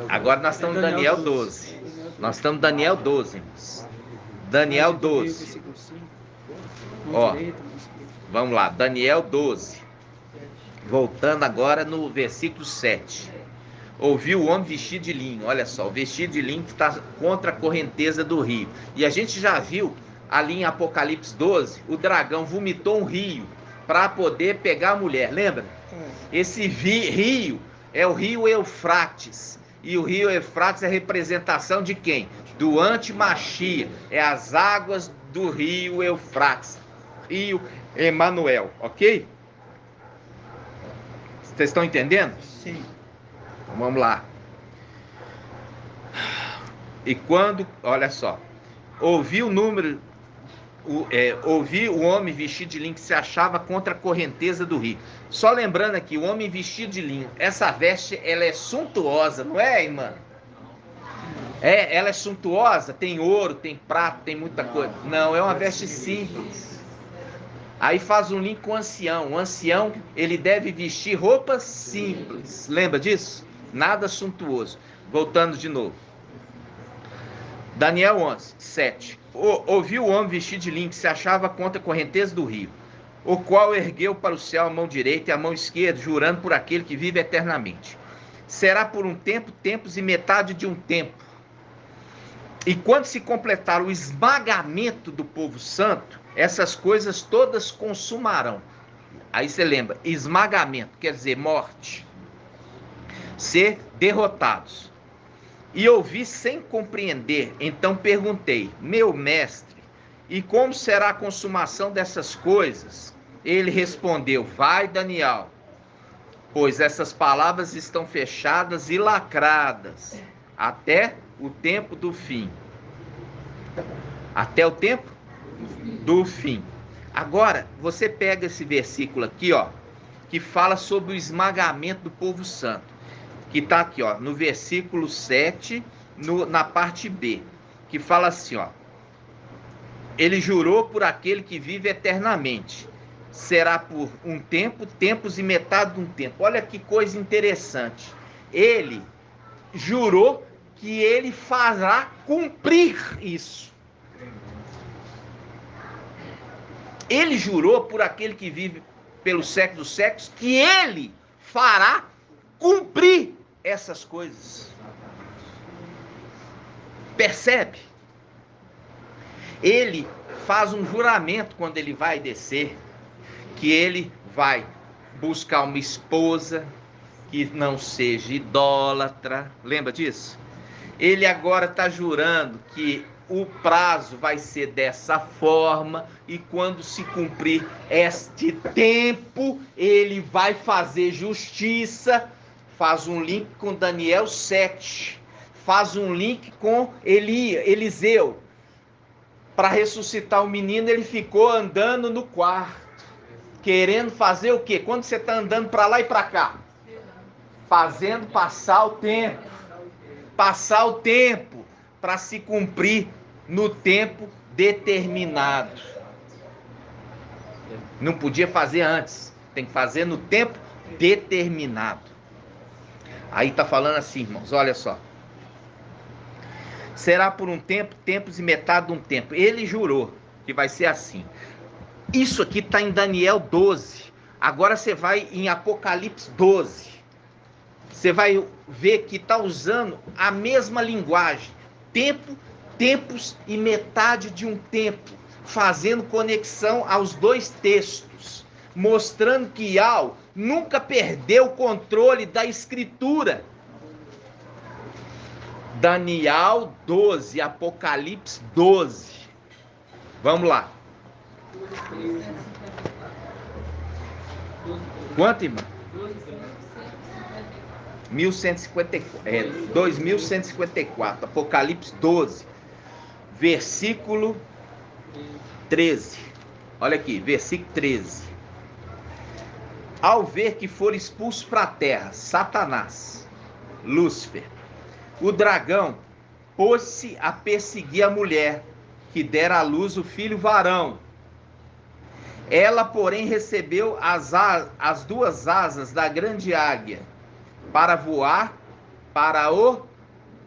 Agora nós estamos em Daniel 12. Nós estamos em Daniel 12, irmãos. Daniel 12. Ó, vamos lá, Daniel 12. Voltando agora no versículo 7. Ouviu o homem vestido de linho. Olha só, o vestido de linho que está contra a correnteza do rio. E a gente já viu ali em Apocalipse 12, o dragão vomitou um rio para poder pegar a mulher, lembra? Esse rio é o rio Eufrates. E o rio Eufrates é representação de quem? Do anti-Machia. É as águas do rio Eufrates. Rio Emanuel, ok? Vocês estão entendendo? Sim. Vamos lá. E quando, olha só, ouvi o homem vestido de linho que se achava contra a correnteza do rio. Só lembrando aqui, o homem vestido de linho, essa veste, ela é suntuosa, não é, irmã? Ela é suntuosa, tem ouro, tem prata, tem muita coisa. Não, é uma veste simples. Aí faz um link com o ancião. O ancião, ele deve vestir roupas simples. Lembra disso? Nada suntuoso. Voltando de novo. Daniel 11, 7. Ouviu o homem vestido de linho que se achava contra a correnteza do rio, o qual ergueu para o céu a mão direita e a mão esquerda, jurando por aquele que vive eternamente. Será por um tempo, tempos e metade de um tempo. E quando se completar o esmagamento do povo santo, essas coisas todas consumarão. Aí você lembra, esmagamento quer dizer morte. Ser derrotados. E ouvi sem compreender, então perguntei, meu mestre, e como será a consumação dessas coisas? Ele respondeu, vai, Daniel, pois essas palavras estão fechadas e lacradas até o tempo do fim. Até o tempo do fim. Agora, você pega esse versículo aqui, ó, que fala sobre o esmagamento do povo santo. Que está aqui, ó, no versículo 7, na parte B, que fala assim, ó, ele jurou por aquele que vive eternamente, será por um tempo, tempos e metade de um tempo. Olha que coisa interessante, ele jurou que ele fará cumprir isso. Ele jurou por aquele que vive pelos séculos dos séculos, que ele fará cumprir essas coisas. Percebe? Ele faz um juramento quando ele vai descer, que ele vai buscar uma esposa que não seja idólatra. Lembra disso? Ele agora está jurando que o prazo vai ser dessa forma, e quando se cumprir este tempo, ele vai fazer justiça. Faz um link com Daniel 7, faz um link com Eliseu. Para ressuscitar o menino, ele ficou andando no quarto, querendo fazer o quê? Quando você está andando para lá e para cá? Fazendo passar o tempo para se cumprir no tempo determinado. Não podia fazer antes, tem que fazer no tempo determinado. Aí está falando assim, irmãos, olha só. Será por um tempo, tempos e metade de um tempo. Ele jurou que vai ser assim. Isso aqui está em Daniel 12. Agora você vai em Apocalipse 12. Você vai ver que está usando a mesma linguagem. Tempo, tempos e metade de um tempo. Fazendo conexão aos dois textos. Mostrando que Yahweh nunca perdeu o controle da escritura. Daniel 12, Apocalipse 12. Vamos lá. Quanto, irmão? 2154. Apocalipse 12, versículo 13. Olha aqui, versículo 13. Ao ver que for expulso para a terra Satanás, Lúcifer, o dragão pôs-se a perseguir a mulher que dera à luz o filho varão. Ela, porém, recebeu as duas asas da grande águia para voar para o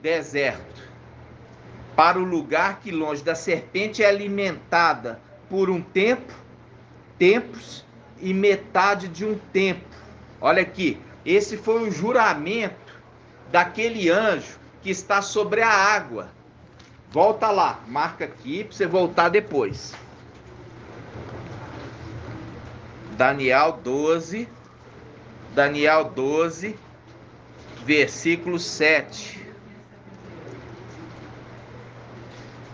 deserto, para o lugar que longe da serpente é alimentada por um tempo, tempos e metade de um tempo. Olha aqui, esse foi o juramento daquele anjo que está sobre a água. Volta lá, marca aqui para você voltar depois. Daniel 12, versículo 7.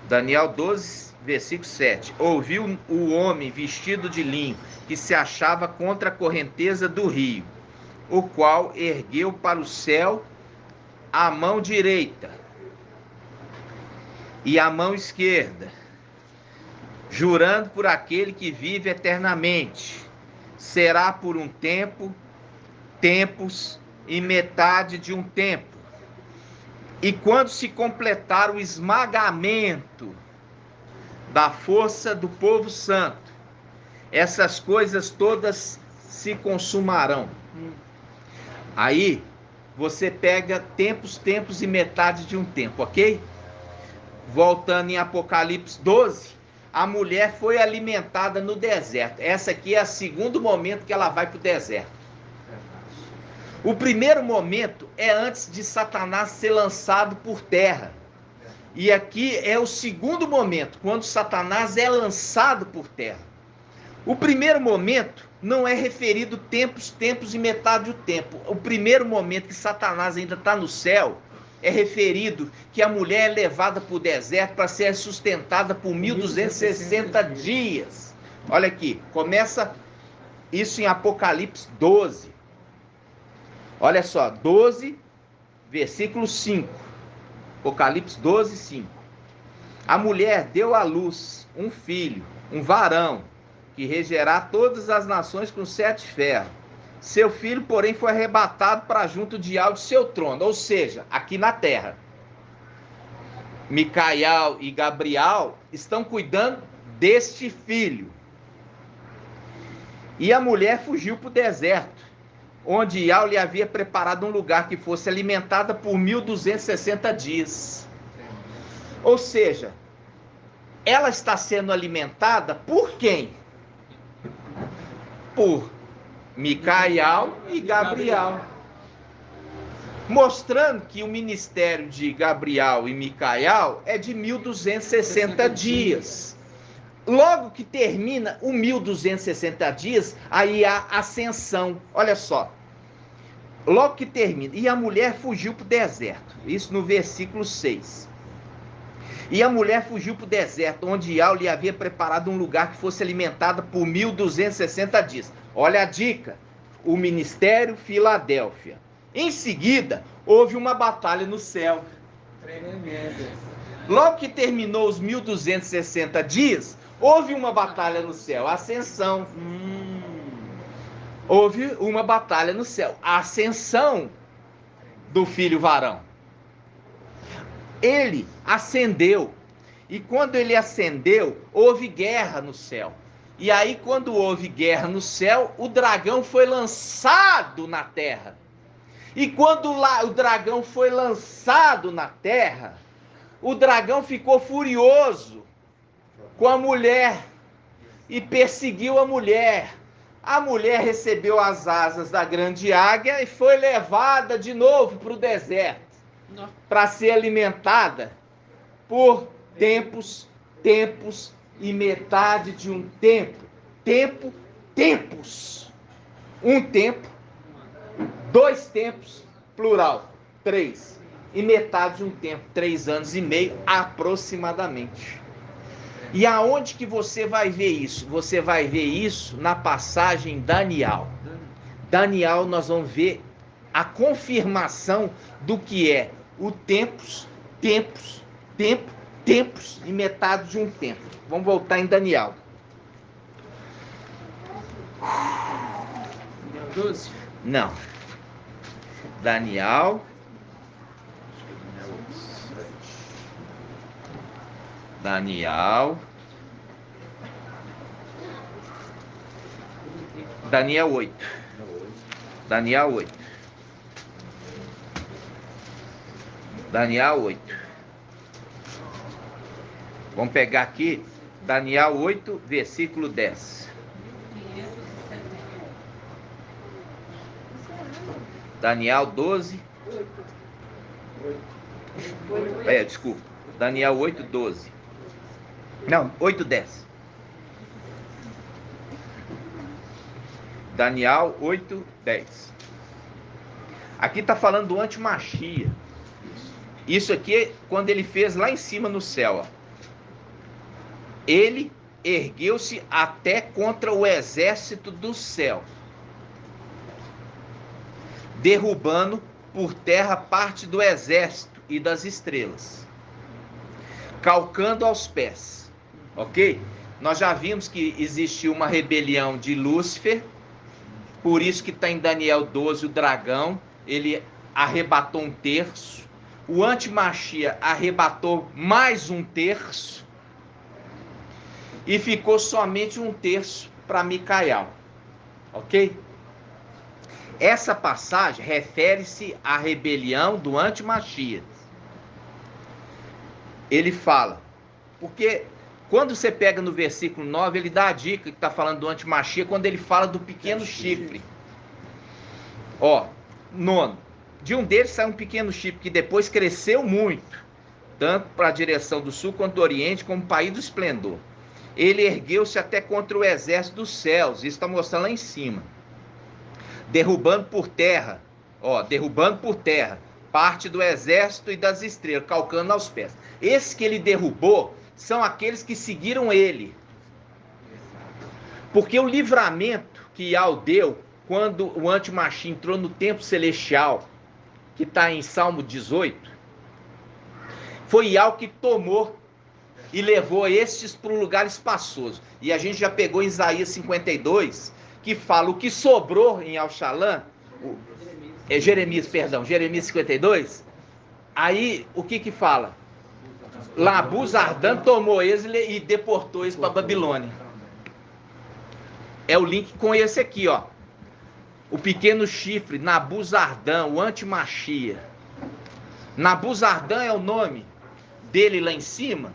Daniel 12, versículo 7. Ouviu o homem vestido de linho que se achava contra a correnteza do rio, o qual ergueu para o céu a mão direita e a mão esquerda, jurando por aquele que vive eternamente. Será por um tempo, tempos e metade de um tempo. E quando se completar o esmagamento da força do povo santo, essas coisas todas se consumarão. Aí você pega tempos, tempos e metade de um tempo, ok? Voltando em Apocalipse 12, a mulher foi alimentada no deserto. Essa aqui é o segundo momento que ela vai para o deserto. O primeiro momento é antes de Satanás ser lançado por terra. E aqui é o segundo momento, quando Satanás é lançado por terra. O primeiro momento não é referido tempos, tempos e metade do tempo. O primeiro momento que Satanás ainda está no céu é referido que a mulher é levada para o deserto para ser sustentada por 1260 dias. Olha aqui, começa isso em Apocalipse 12. Olha só, 12, versículo 5. Apocalipse 12, 5. A mulher deu à luz um filho, um varão, que regerá todas as nações com 7 ferros. Seu filho, porém, foi arrebatado para junto de de seu trono, ou seja, aqui na terra. Micael e Gabriel estão cuidando deste filho. E a mulher fugiu para o deserto, onde Iau lhe havia preparado um lugar que fosse alimentada por 1260 dias. Ou seja, ela está sendo alimentada por quem? Por Micael e Gabriel. Mostrando que o ministério de Gabriel e Micael é de 1260 dias. Logo que termina o 1260 dias, aí há ascensão. Olha só. Logo que termina. E a mulher fugiu para o deserto. Isso no versículo 6. E a mulher fugiu para o deserto, onde Iau lhe havia preparado um lugar que fosse alimentada por 1260 dias. Olha a dica. O ministério Filadélfia. Em seguida, houve uma batalha no céu. Logo que terminou os 1260 dias, houve uma batalha no céu. Ascensão. Houve uma batalha no céu. A ascensão do filho varão. Ele ascendeu. E quando ele ascendeu, houve guerra no céu. E aí, quando houve guerra no céu, o dragão foi lançado na terra. E quando o dragão foi lançado na terra, o dragão ficou furioso com a mulher e perseguiu a mulher. A mulher recebeu as asas da grande águia e foi levada de novo para o deserto, para ser alimentada por tempos, tempos e metade de um tempo. Tempo, tempos. Um tempo, 2 tempos, plural, 3. E metade de um tempo, 3 anos e meio aproximadamente. E aonde que você vai ver isso? Você vai ver isso na passagem Daniel. Daniel, nós vamos ver a confirmação do que é o tempos, tempos, tempo, tempos e metade de um tempo. Vamos voltar em Daniel. Daniel 12? Não. Daniel. Daniel 8. Daniel 8. Daniel 8. Vamos pegar aqui Daniel 8, versículo 10. Daniel 12. Desculpa. Daniel 8, 12. Não, 8, 10. Daniel 8, 10. Aqui está falando do antimachia. Isso aqui é quando ele fez lá em cima no céu. Ó. Ele ergueu-se até contra o exército do céu, derrubando por terra parte do exército e das estrelas, calcando aos pés. Ok? Nós já vimos que existiu uma rebelião de Lúcifer, por isso que está em Daniel 12 o dragão, ele arrebatou um terço, o antimachia arrebatou mais um terço, e ficou somente um terço para Micael. Ok? Essa passagem refere-se à rebelião do antimachia. Ele fala, porque quando você pega no versículo 9, ele dá a dica que está falando do antimachia, quando ele fala do pequeno chifre. Ó, 9. De um deles sai um pequeno chifre que depois cresceu muito, tanto para a direção do sul quanto do oriente, como o país do esplendor. Ele ergueu-se até contra o exército dos céus, isso está mostrando lá em cima, derrubando por terra, parte do exército e das estrelas, calcando aos pés. Esses que ele derrubou são aqueles que seguiram ele. Porque o livramento que Ial deu quando o antimachia entrou no templo celestial, que está em Salmo 18, foi Ial que tomou e levou estes para um lugar espaçoso. E a gente já pegou em Isaías 52, que fala o que sobrou em Al-Shalã, Jeremias 52, aí o que fala? Nabuzardan tomou eles e deportou eles para Babilônia. É o link com esse aqui, ó. O pequeno chifre, Nabuzardan, o antimachia. Nabuzardan é o nome dele lá em cima?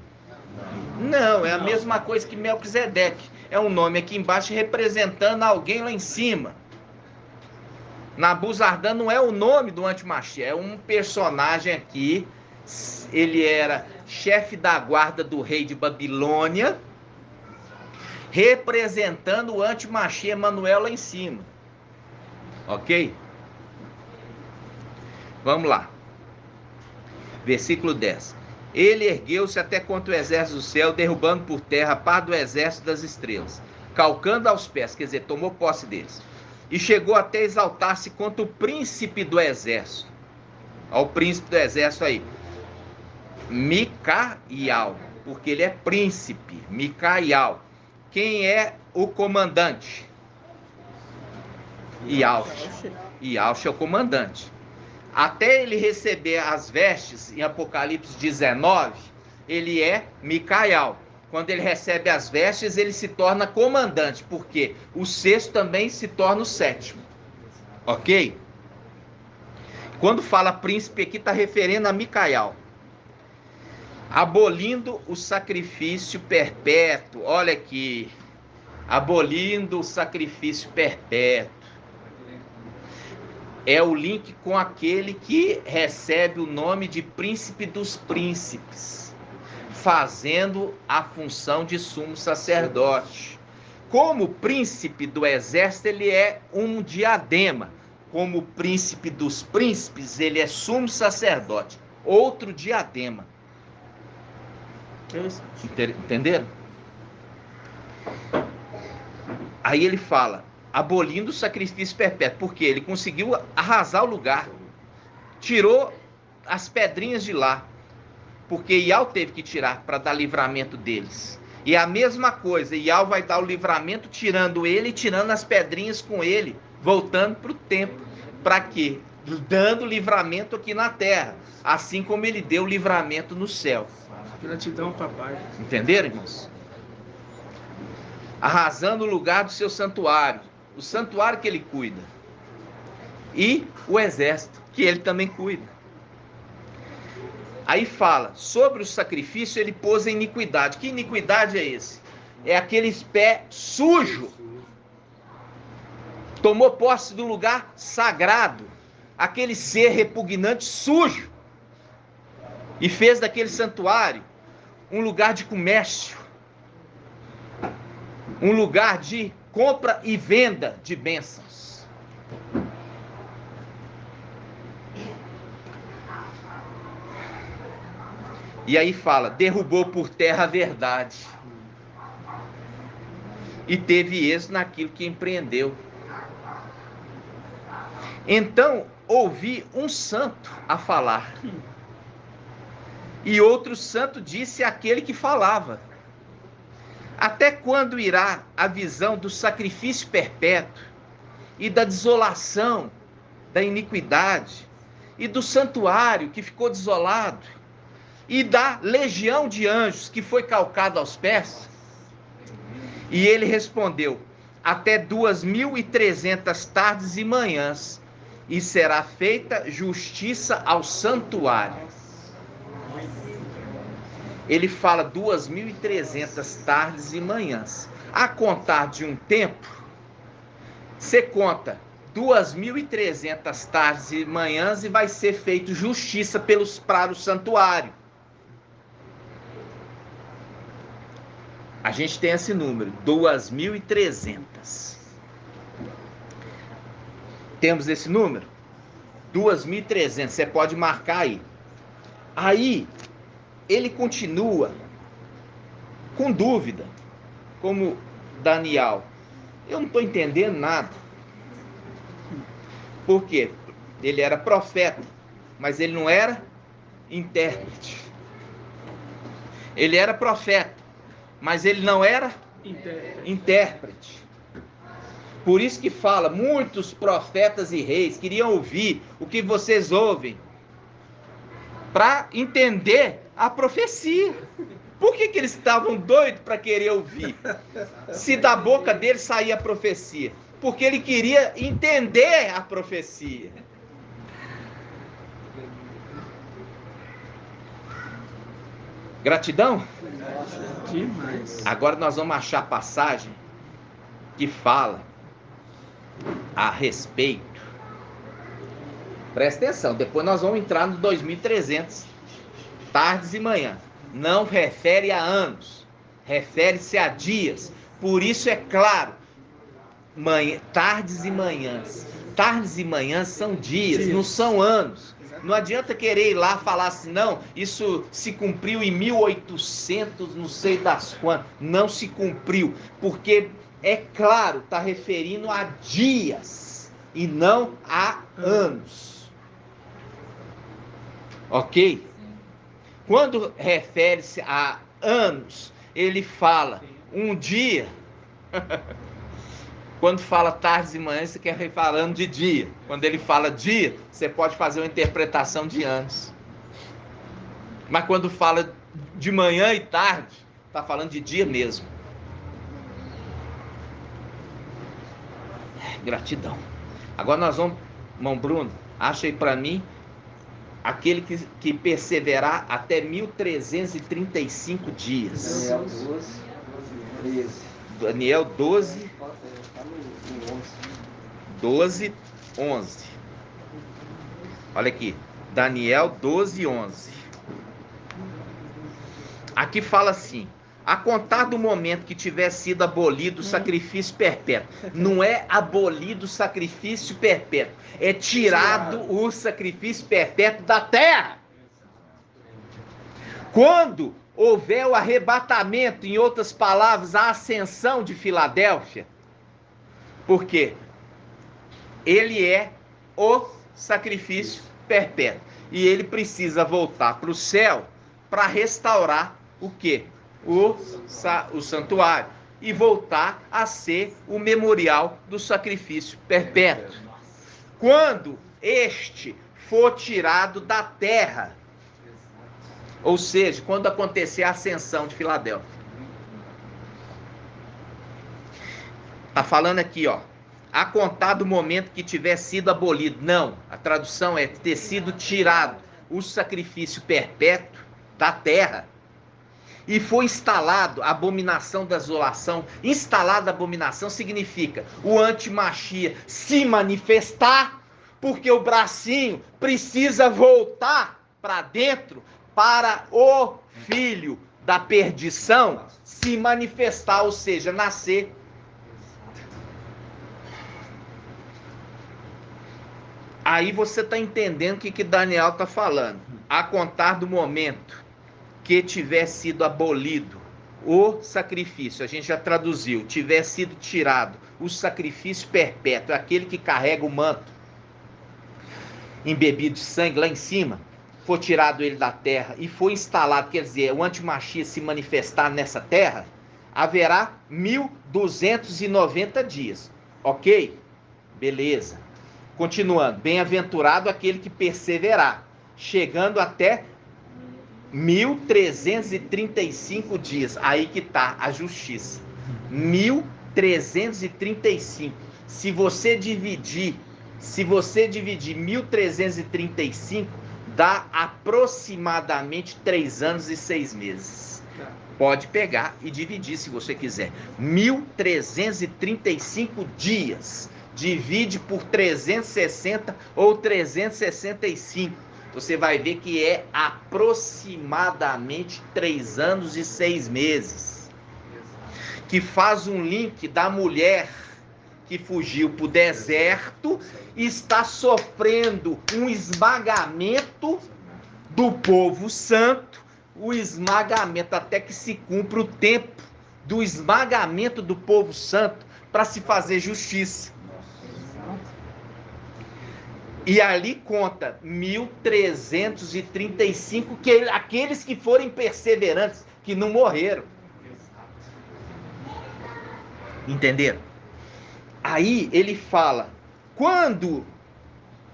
Não, é a mesma coisa que Melquisedeque. É um nome aqui embaixo representando alguém lá em cima. Nabuzardan não é o nome do antimachia, é um personagem aqui. Ele era chefe da guarda do rei de Babilônia, representando o antimachia Emanuel lá em cima. Ok? Vamos lá. Versículo 10. Ele ergueu-se até contra o exército do céu, derrubando por terra a par do exército das estrelas, calcando aos pés, quer dizer, tomou posse deles. E chegou até exaltar-se contra o príncipe do exército. Olha o príncipe do exército aí. Micael, porque ele é príncipe. Micael. Quem é o comandante? Ialche é o comandante. Até ele receber as vestes, em Apocalipse 19, ele é Micael. Quando ele recebe as vestes, ele se torna comandante, porque o sexto também se torna o sétimo. Ok? Quando fala príncipe aqui, está referindo a Micael. Abolindo o sacrifício perpétuo. Olha aqui. Abolindo o sacrifício perpétuo. É o link com aquele que recebe o nome de príncipe dos príncipes, fazendo a função de sumo sacerdote. Como príncipe do exército, ele é um diadema. Como príncipe dos príncipes, ele é sumo sacerdote. Outro diadema. Entenderam? Aí ele fala, abolindo o sacrifício perpétuo, porque ele conseguiu arrasar o lugar, tirou as pedrinhas de lá, porque Iau teve que tirar para dar livramento deles. E a mesma coisa, Iau vai dar o livramento tirando ele e tirando as pedrinhas com ele, voltando para o templo. Para quê? Dando livramento aqui na terra, assim como ele deu livramento no céu. Gratidão, papai. Entenderam, irmãos? Arrasando o lugar do seu santuário, o santuário que ele cuida, e o exército, que ele também cuida. Aí fala, sobre o sacrifício ele pôs a iniquidade. Que iniquidade é esse? É aqueles pés sujos. Tomou posse do lugar sagrado, aquele ser repugnante sujo, e fez daquele santuário um lugar de comércio, um lugar de compra e venda de bênçãos. E aí fala, derrubou por terra a verdade, e teve êxito naquilo que empreendeu. Então ouvi um santo a falar, e outro santo disse àquele que falava: até quando irá a visão do sacrifício perpétuo, e da desolação, da iniquidade, e do santuário que ficou desolado, e da legião de anjos que foi calcada aos pés? E ele respondeu: até 2.300 tardes e manhãs, e será feita justiça ao santuário. Ele fala 2.300 tardes e manhãs. A contar de um tempo, você conta 2.300 tardes e manhãs e vai ser feito justiça para o santuário. A gente tem esse número, 2.300. Temos esse número? 2.300, você pode marcar aí. Aí, ele continua com dúvida, como Daniel. Eu não estou entendendo nada. Por quê? Ele era profeta, mas ele não era intérprete. Ele era profeta, mas ele não era intérprete. Por isso que fala, muitos profetas e reis queriam ouvir o que vocês ouvem, para entender a profecia. Por que eles estavam doidos para querer ouvir? Se da boca dele saía a profecia. Porque ele queria entender a profecia. Gratidão? Demais. Agora nós vamos achar a passagem que fala a respeito. Presta atenção, depois nós vamos entrar no 2.300 tardes e manhã. Não refere a anos, refere-se a dias. Por isso é claro, tardes e manhãs. Tardes e manhãs são dias, não são anos. Não adianta querer ir lá falar assim, não, isso se cumpriu em 1800, não sei das quantas. Não se cumpriu, porque é claro, está referindo a dias e não a anos. Ok? Quando refere-se a anos, ele fala um dia. Quando fala tardes e manhãs, você quer falando de dia. Quando ele fala dia, você pode fazer uma interpretação de anos. Mas quando fala de manhã e tarde, está falando de dia mesmo. Gratidão. Agora nós vamos, irmão Bruno, acha aí para mim aquele que perseverar até 1.335 dias. Daniel 12, 11. Olha aqui, Daniel 12, 11. Aqui fala assim: a contar do momento que tiver sido abolido o sacrifício perpétuo. Não é abolido o sacrifício perpétuo, é tirado o sacrifício perpétuo da terra. Quando houver o arrebatamento, em outras palavras, a ascensão de Filadélfia, Por quê? Ele é o sacrifício perpétuo. E ele precisa voltar para o céu para restaurar o quê? O santuário. E voltar a ser o memorial do sacrifício perpétuo. Quando este for tirado da terra, ou seja, quando acontecer a ascensão de Filadélfia. Está falando aqui, ó, a contar do momento que tiver sido abolido. Não, a tradução é ter sido tirado o sacrifício perpétuo da terra e foi instalado a abominação da desolação. Instalada a abominação significa o antimachia se manifestar, porque o bracinho precisa voltar para dentro para o filho da perdição se manifestar, ou seja, nascer. Aí você está entendendo o que Daniel está falando. A contar do momento que tiver sido abolido o sacrifício, a gente já traduziu, tiver sido tirado o sacrifício perpétuo, aquele que carrega o manto embebido de sangue lá em cima, for tirado ele da terra e for instalado, quer dizer, o antimachia se manifestar nessa terra, haverá 1290 dias. Ok? Beleza. Continuando, bem-aventurado aquele que perseverar, chegando até 1335 dias. Aí que está a justiça. 1335. Se você dividir 1335, dá aproximadamente 3 anos e 6 meses. Pode pegar e dividir se você quiser. 1335 dias. Divide por 360 ou 365. Você vai ver que é aproximadamente 3 anos e 6 meses. Que faz um link da mulher que fugiu para o deserto e está sofrendo um esmagamento do povo santo, o esmagamento até que se cumpra o tempo do esmagamento do povo santo para se fazer justiça. E ali conta 1335, que aqueles que forem perseverantes, que não morreram. Entenderam? Aí ele fala, quando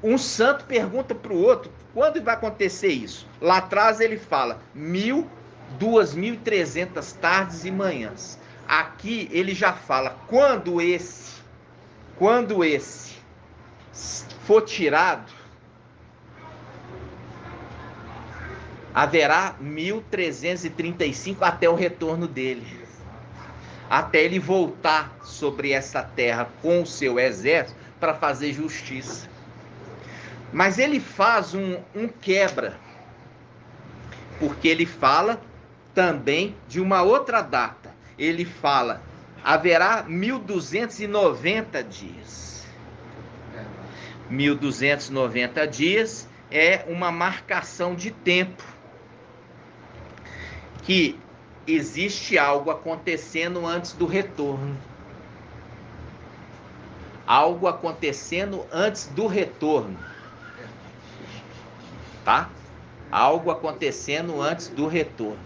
um santo pergunta para o outro, quando vai acontecer isso? Lá atrás ele fala 2.300 tardes e manhãs. Aqui ele já fala, quando esse for tirado, haverá 1335 até o retorno dele. Até ele voltar sobre essa terra com o seu exército para fazer justiça. Mas ele faz um quebra, porque ele fala também de uma outra data. Ele fala, haverá 1290 dias. 1290 dias é uma marcação de tempo que existe algo acontecendo antes do retorno. Algo acontecendo antes do retorno. Tá? Algo acontecendo antes do retorno.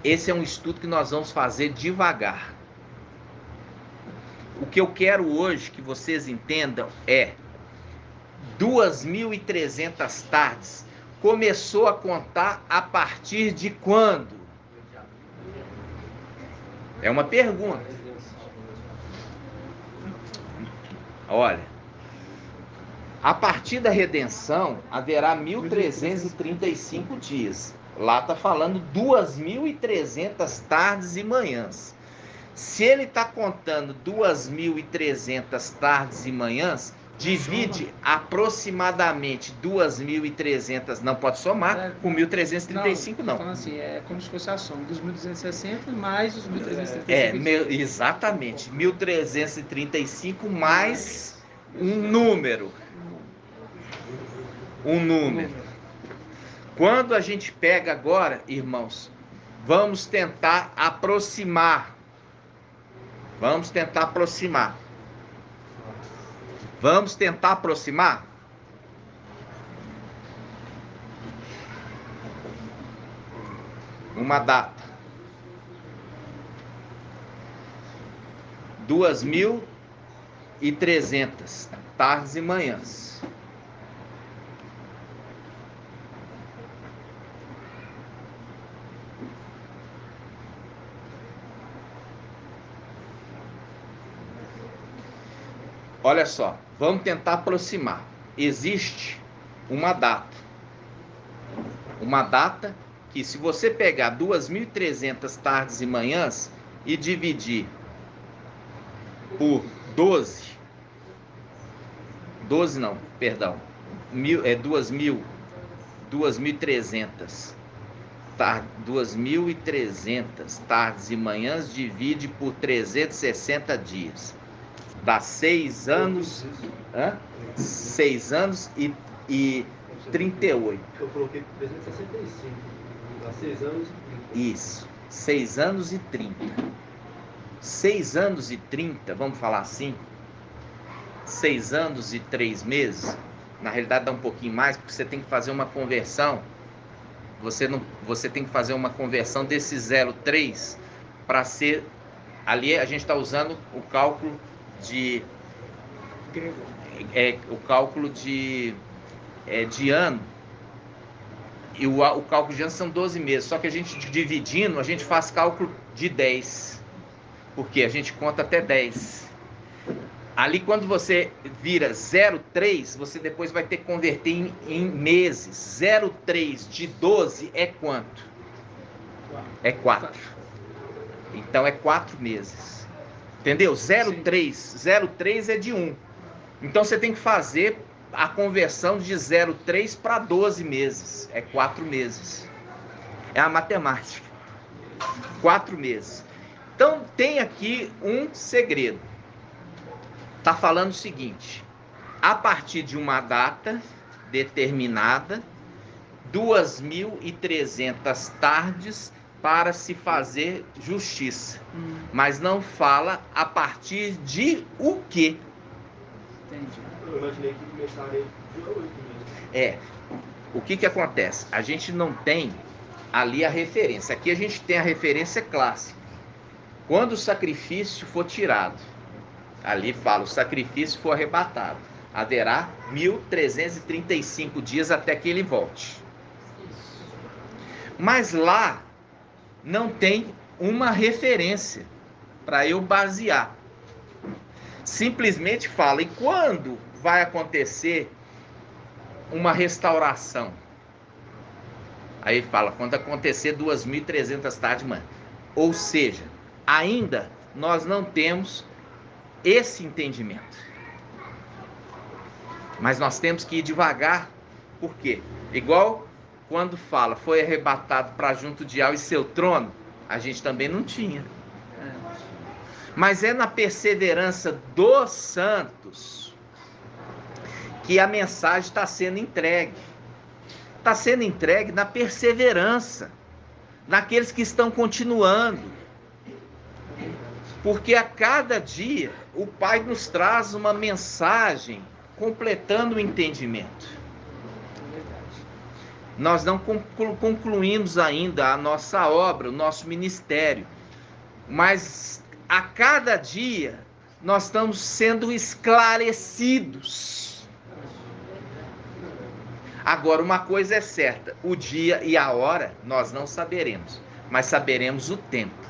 Esse é um estudo que nós vamos fazer devagar. O que eu quero hoje que vocês entendam é 2.300 tardes. Começou a contar a partir de quando? É uma pergunta. Olha, a partir da redenção haverá 1.335 dias. Lá está falando 2.300 tardes e manhãs. Se ele está contando 2.300 tardes e manhãs, divide aproximadamente 2.300, não pode somar, com 1.335 não. Falando assim, é como se fosse a soma dos 1.260 mais os 1.335. Exatamente, 1.335 mais um número. Quando a gente pega agora, irmãos, vamos tentar aproximar. Vamos tentar aproximar? Uma data. 2.300 tardes e manhãs. Olha só, vamos tentar aproximar. Existe uma data. Uma data que, se você pegar 2.300 tardes e manhãs e dividir por 2.300 tardes e manhãs, divide por 360 dias. Dá 6 anos, 6 anos e 38. Eu coloquei 365, dá 6 anos e 30. Isso, 6 anos e 30. 6 anos e 30, vamos falar assim? 6 anos e 3 meses. Na realidade dá um pouquinho mais, porque você tem que fazer uma conversão. Você tem que fazer uma conversão desse 0,3 para ser... Ali a gente está usando o cálculo de ano, e o cálculo de ano são 12 meses, só que a gente dividindo, a gente faz cálculo de 10, porque a gente conta até 10. Ali quando você vira 0,3, você depois vai ter que converter em meses. 0,3 de 12 é quanto? É 4. Então é 4 meses. Entendeu? 0,3 é de 1. Então você tem que fazer a conversão de 0,3 para 12 meses. É 4 meses. É a matemática. 4 meses. Então tem aqui um segredo. Está falando o seguinte: a partir de uma data determinada, 2.300 tardes para se fazer justiça. Mas não fala a partir de o quê? Entendi. Eu imaginei que começaria dia 8 mesmo. O que acontece? A gente não tem ali a referência. Aqui a gente tem a referência clássica. Quando o sacrifício for tirado, ali fala, o sacrifício for arrebatado, haverá 1.335 dias até que ele volte. Mas lá não tem uma referência para eu basear. Simplesmente fala, e quando vai acontecer uma restauração? Aí fala, quando acontecer 2.300 tardes de manhã. Ou seja, ainda nós não temos esse entendimento. Mas nós temos que ir devagar. Por quê? Igual quando fala, foi arrebatado para junto de Al e seu trono, a gente também não tinha. Mas é na perseverança dos santos que a mensagem está sendo entregue. Está sendo entregue na perseverança, naqueles que estão continuando. Porque a cada dia o Pai nos traz uma mensagem completando o entendimento. Nós não concluímos ainda a nossa obra, o nosso ministério, mas a cada dia nós estamos sendo esclarecidos. Agora, uma coisa é certa, o dia e a hora nós não saberemos, mas saberemos o tempo.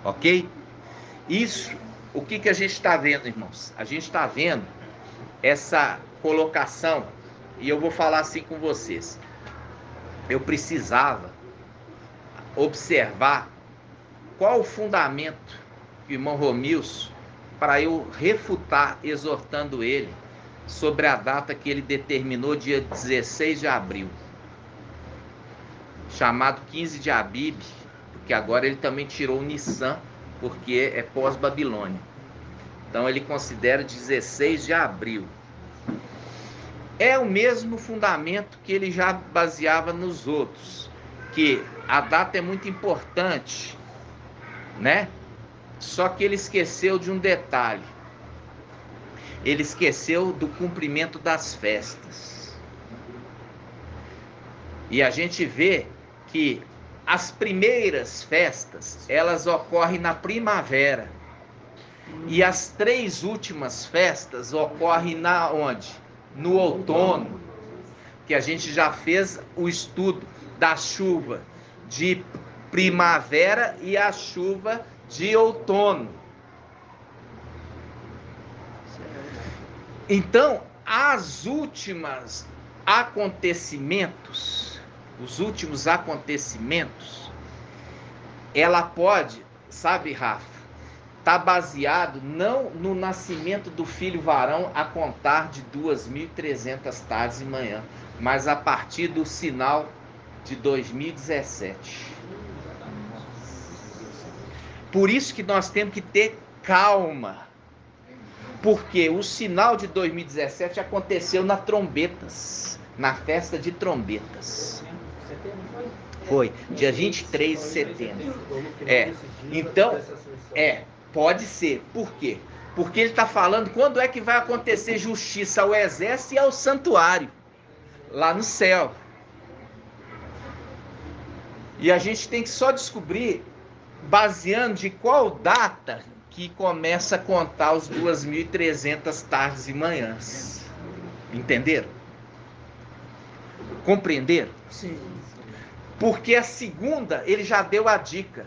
Ok? Isso, o que a gente está vendo, irmãos? A gente está vendo essa colocação, e eu vou falar assim com vocês. Eu precisava observar qual o fundamento do irmão Romilson para eu refutar, exortando ele sobre a data que ele determinou, dia 16 de abril, chamado 15 de Abib, porque agora ele também tirou o Nissan, porque é pós-Babilônia. Então ele considera 16 de abril. É o mesmo fundamento que ele já baseava nos outros, que a data é muito importante, né? Só que ele esqueceu de um detalhe. Ele esqueceu do cumprimento das festas. E a gente vê que as primeiras festas, elas ocorrem na primavera. E as 3 últimas festas ocorrem na onde? No outono. Que a gente já fez o estudo da chuva de primavera e a chuva de outono. Então, os últimos acontecimentos, ela pode, sabe, Rafa, tá baseado não no nascimento do filho varão a contar de 2.300 tardes e manhã, mas a partir do sinal de 2017. Por isso que nós temos que ter calma, porque o sinal de 2017 aconteceu na trombetas, na festa de trombetas. Foi, dia 23 de setembro. Então, pode ser. Por quê? Porque ele está falando quando é que vai acontecer justiça ao exército e ao santuário, lá no céu. E a gente tem que só descobrir, baseando de qual data que começa a contar os 2.300 tardes e manhãs. Entenderam? Compreenderam? Sim. Porque a segunda, ele já deu a dica.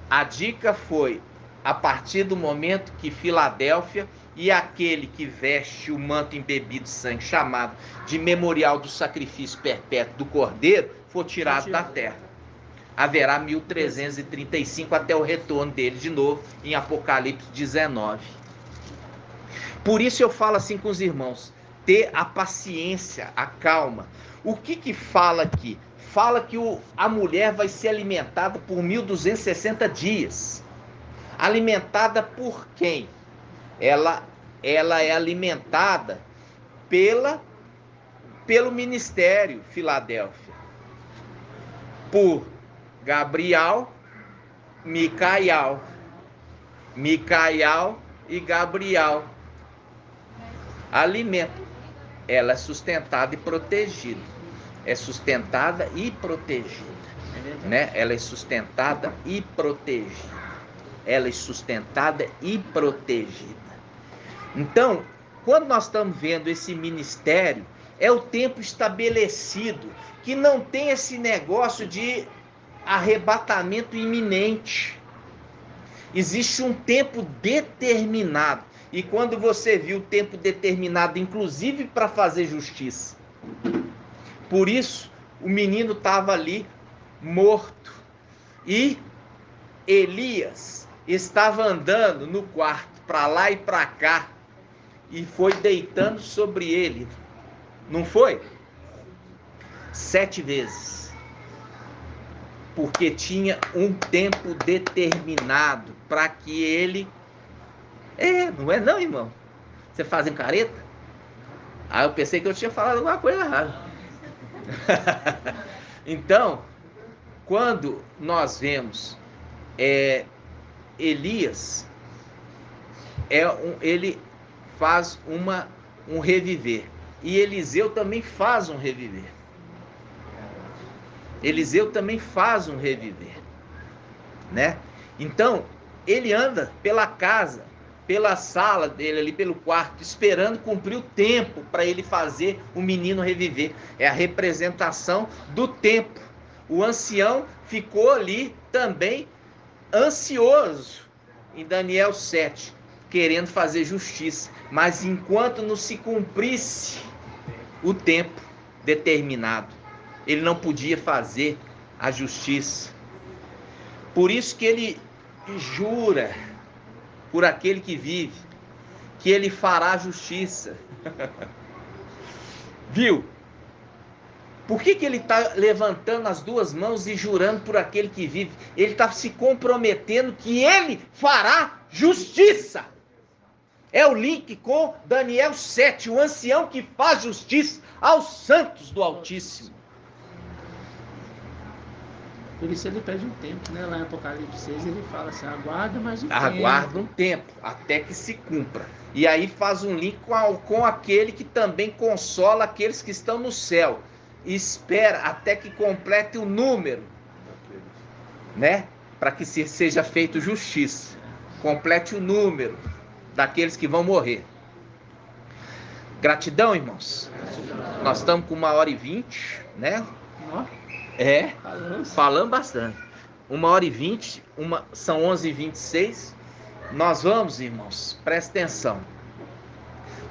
A dica foi a partir do momento que Filadélfia e aquele que veste o manto embebido de sangue, chamado de memorial do sacrifício perpétuo do Cordeiro, for tirado da terra. Haverá 1335 até o retorno dele de novo, em Apocalipse 19. Por isso eu falo assim com os irmãos, ter a paciência, a calma. O que fala aqui? Fala que a mulher vai ser alimentada por 1.260 dias. Alimentada por quem? Ela é alimentada pelo ministério Filadélfia. Por Gabriel, Micael e Gabriel. Alimento. Ela é sustentada e protegida. É sustentada e protegida. Né? Ela é sustentada e protegida. Ela é sustentada e protegida. Então, quando nós estamos vendo esse ministério, é o tempo estabelecido, que não tem esse negócio de arrebatamento iminente. Existe um tempo determinado. E quando você viu o tempo determinado, inclusive para fazer justiça. Por isso, o menino estava ali morto. E Elias estava andando no quarto, para lá e para cá, e foi deitando sobre ele. Não foi? 7 vezes. Porque tinha um tempo determinado para que ele... não é não, irmão? Você fazem careta? Eu pensei que eu tinha falado alguma coisa errada. Então, quando nós vemos Elias, ele faz um reviver. E Eliseu também faz um reviver. Eliseu também faz um reviver, né? Então, ele anda pela casa, pela sala dele ali, pelo quarto, esperando cumprir o tempo para ele fazer o menino reviver. É a representação do tempo. O ancião ficou ali também ansioso em Daniel 7, querendo fazer justiça, mas enquanto não se cumprisse o tempo determinado, ele não podia fazer a justiça. Por isso que ele jura por aquele que vive, que ele fará justiça. Viu? Por que ele está levantando as 2 mãos e jurando por aquele que vive? Ele está se comprometendo que ele fará justiça. É o link com Daniel 7, o ancião que faz justiça aos santos do Altíssimo. Por isso ele pede um tempo, né? Lá em Apocalipse 6 ele fala assim, aguarda mais um tempo. Aguarda um tempo, até que se cumpra. E aí faz um link com aquele que também consola aqueles que estão no céu. E espera até que complete o número, né? Para que seja feito justiça. Complete o número daqueles que vão morrer. Gratidão, irmãos. Nós estamos com 1h20, né? Falando bastante. 1h20, são 11h26. Nós vamos, irmãos, presta atenção.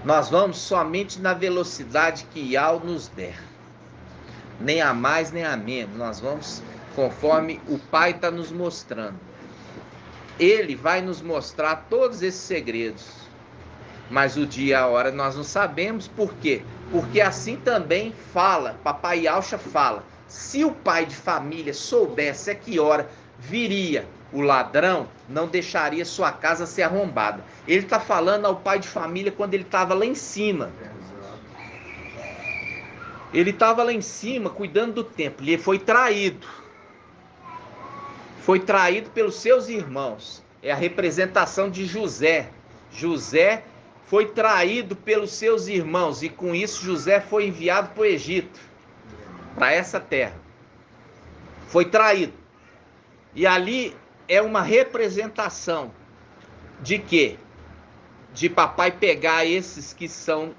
Nós vamos somente na velocidade que Yahweh nos der. Nem a mais, nem a menos. Nós vamos conforme o Pai está nos mostrando. Ele vai nos mostrar todos esses segredos. Mas o dia e a hora nós não sabemos. Por quê? Porque assim também fala, Papai Yahshua fala. Se o pai de família soubesse a que hora viria o ladrão, não deixaria sua casa ser arrombada. Ele está falando ao pai de família quando ele estava lá em cima. Ele estava lá em cima cuidando do templo. Ele foi traído. Foi traído pelos seus irmãos. É a representação de José. José foi traído pelos seus irmãos. E com isso José foi enviado para o Egito. Para essa terra. Foi traído. E ali é uma representação de quê? De papai pegar esses que são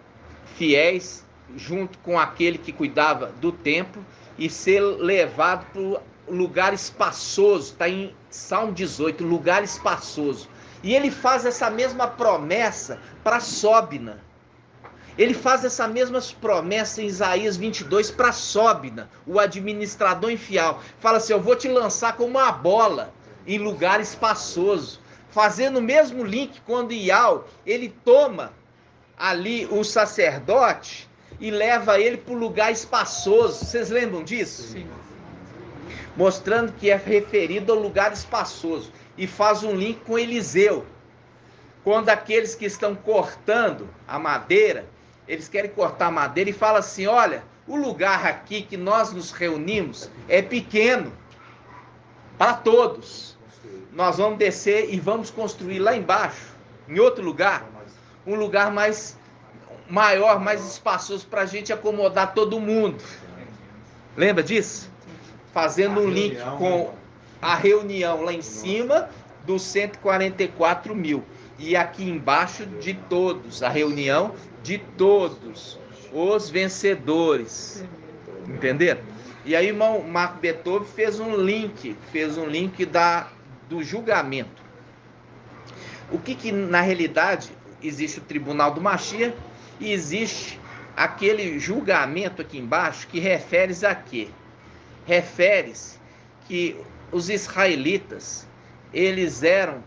fiéis junto com aquele que cuidava do templo e ser levado para o lugar espaçoso. Está em Salmo 18, lugar espaçoso. E ele faz essa mesma promessa para Sóbina. Ele faz essa mesma promessa em Isaías 22 para Sóbina, o administrador infiel. Fala assim, eu vou te lançar como uma bola em lugar espaçoso. Fazendo o mesmo link quando Yahweh, ele toma ali o sacerdote e leva ele para o lugar espaçoso. Vocês lembram disso? Sim. Mostrando que é referido ao lugar espaçoso. E faz um link com Eliseu. Quando aqueles que estão cortando a madeira, eles querem cortar a madeira e fala assim, olha, o lugar aqui que nós nos reunimos é pequeno para todos. Nós vamos descer e vamos construir lá embaixo, em outro lugar, um lugar mais maior, mais espaçoso para a gente acomodar todo mundo. Lembra disso? Fazendo um link com a reunião lá em cima dos 144 mil. E aqui embaixo de todos, a reunião de todos os vencedores. Entenderam? E aí o irmão Marco Beethoven fez um link do julgamento. O que na realidade existe o tribunal do Mashiach e existe aquele julgamento aqui embaixo que refere-se a quê? Refere-se que os israelitas, eles eram,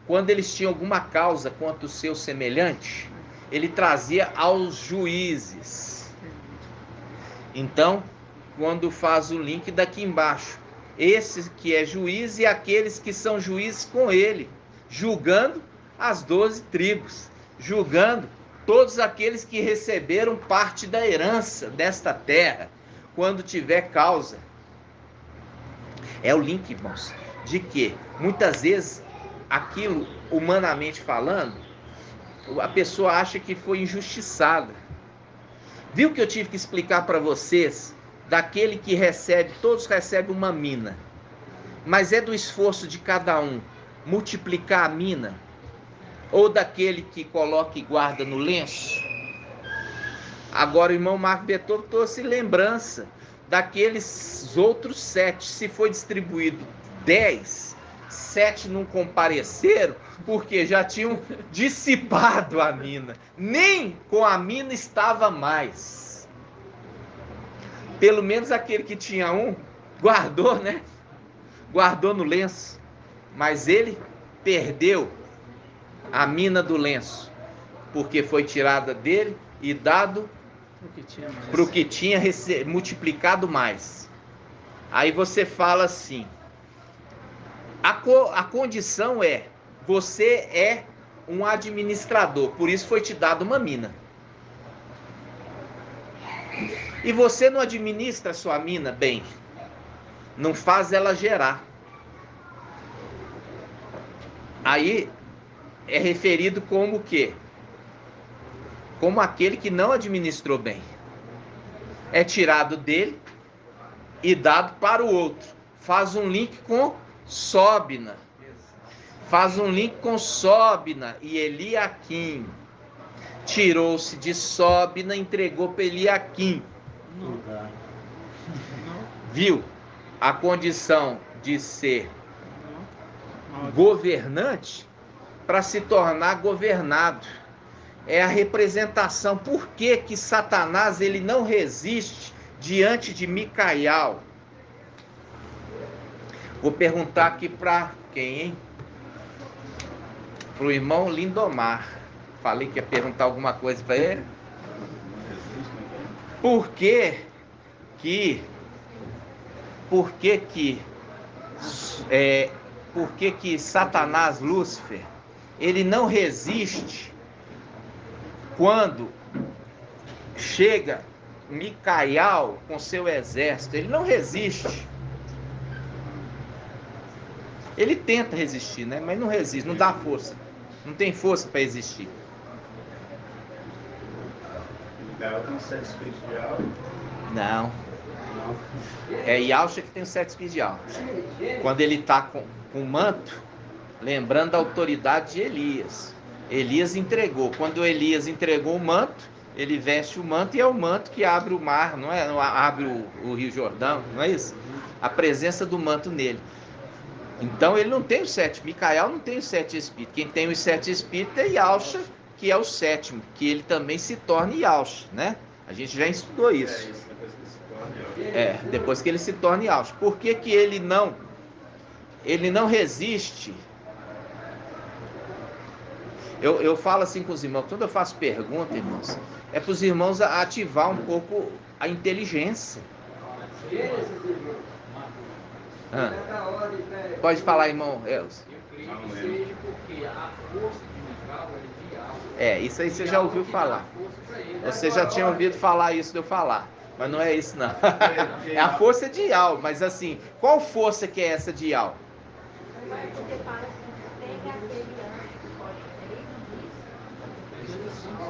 quando eles tinham alguma causa contra o seu semelhante, ele trazia aos juízes. Então, quando faz o link daqui embaixo, esse que é juiz e aqueles que são juízes com ele, julgando as 12 tribos, julgando todos aqueles que receberam parte da herança desta terra, quando tiver causa. É o link, irmãos, de que muitas vezes aquilo, humanamente falando, a pessoa acha que foi injustiçada. Viu que eu tive que explicar para vocês daquele que recebe, todos recebem uma mina, mas é do esforço de cada um multiplicar a mina, ou daquele que coloca e guarda no lenço? Agora o irmão Marco Beethoven trouxe lembrança daqueles outros 7, se foi distribuído 10, 7 não compareceram, porque já tinham dissipado a mina. Nem com a mina estava mais. Pelo menos aquele que tinha um, guardou, né? Guardou no lenço. Mas ele perdeu a mina do lenço, porque foi tirada dele e dado para o que tinha multiplicado mais. Aí você fala assim, a condição é, você é um administrador, por isso foi te dado uma mina. E você não administra a sua mina bem. não faz ela gerar. Aí é referido como o quê? Como aquele que não administrou bem. É tirado dele e dado para o outro. Faz um link com Sóbina. Faz um link com Sóbina e Eliaquim. Tirou-se de Sóbina e entregou para Eliaquim. Viu? A condição de ser governante para se tornar governado. É a representação. Por que que Satanás ele não resiste diante de Micael? Vou perguntar aqui para quem, hein? Para o irmão Lindomar. Falei que ia perguntar alguma coisa para ele. Por que que Satanás, Lúcifer, ele não resiste quando chega Micael com seu exército? Ele não resiste. Ele tenta resistir, né? Mas não resiste, não dá força. Não tem força para existir. Micael tem 7 espíritos de alma? Não. É Yalcha que tem os 7 espíritos de alma. Quando ele está com o manto, lembrando da autoridade de Elias. Elias entregou. Quando Elias entregou o manto, ele veste o manto e é o manto que abre o mar, não é? Abre o Rio Jordão, não é isso? A presença do manto nele. Então ele não tem os 7. Micael não tem os 7 espíritos. Quem tem os 7 espíritos é Yalcha, que é o 7º, que ele também se torna Yalcha, né? A gente já estudou isso. Depois que ele se torna Yalcha. Por que que ele não resiste? Eu falo assim com os irmãos, quando eu faço pergunta, irmãos, é para os irmãos ativar um pouco a inteligência. Pode falar, irmão Elcio. Eu creio que seja porque a força de Micael é de alma. Isso aí você já ouviu falar. Você já tinha ouvido falar isso de eu falar. Mas não é isso, não. É a força de Ial. Mas assim, qual força que é essa de Ial?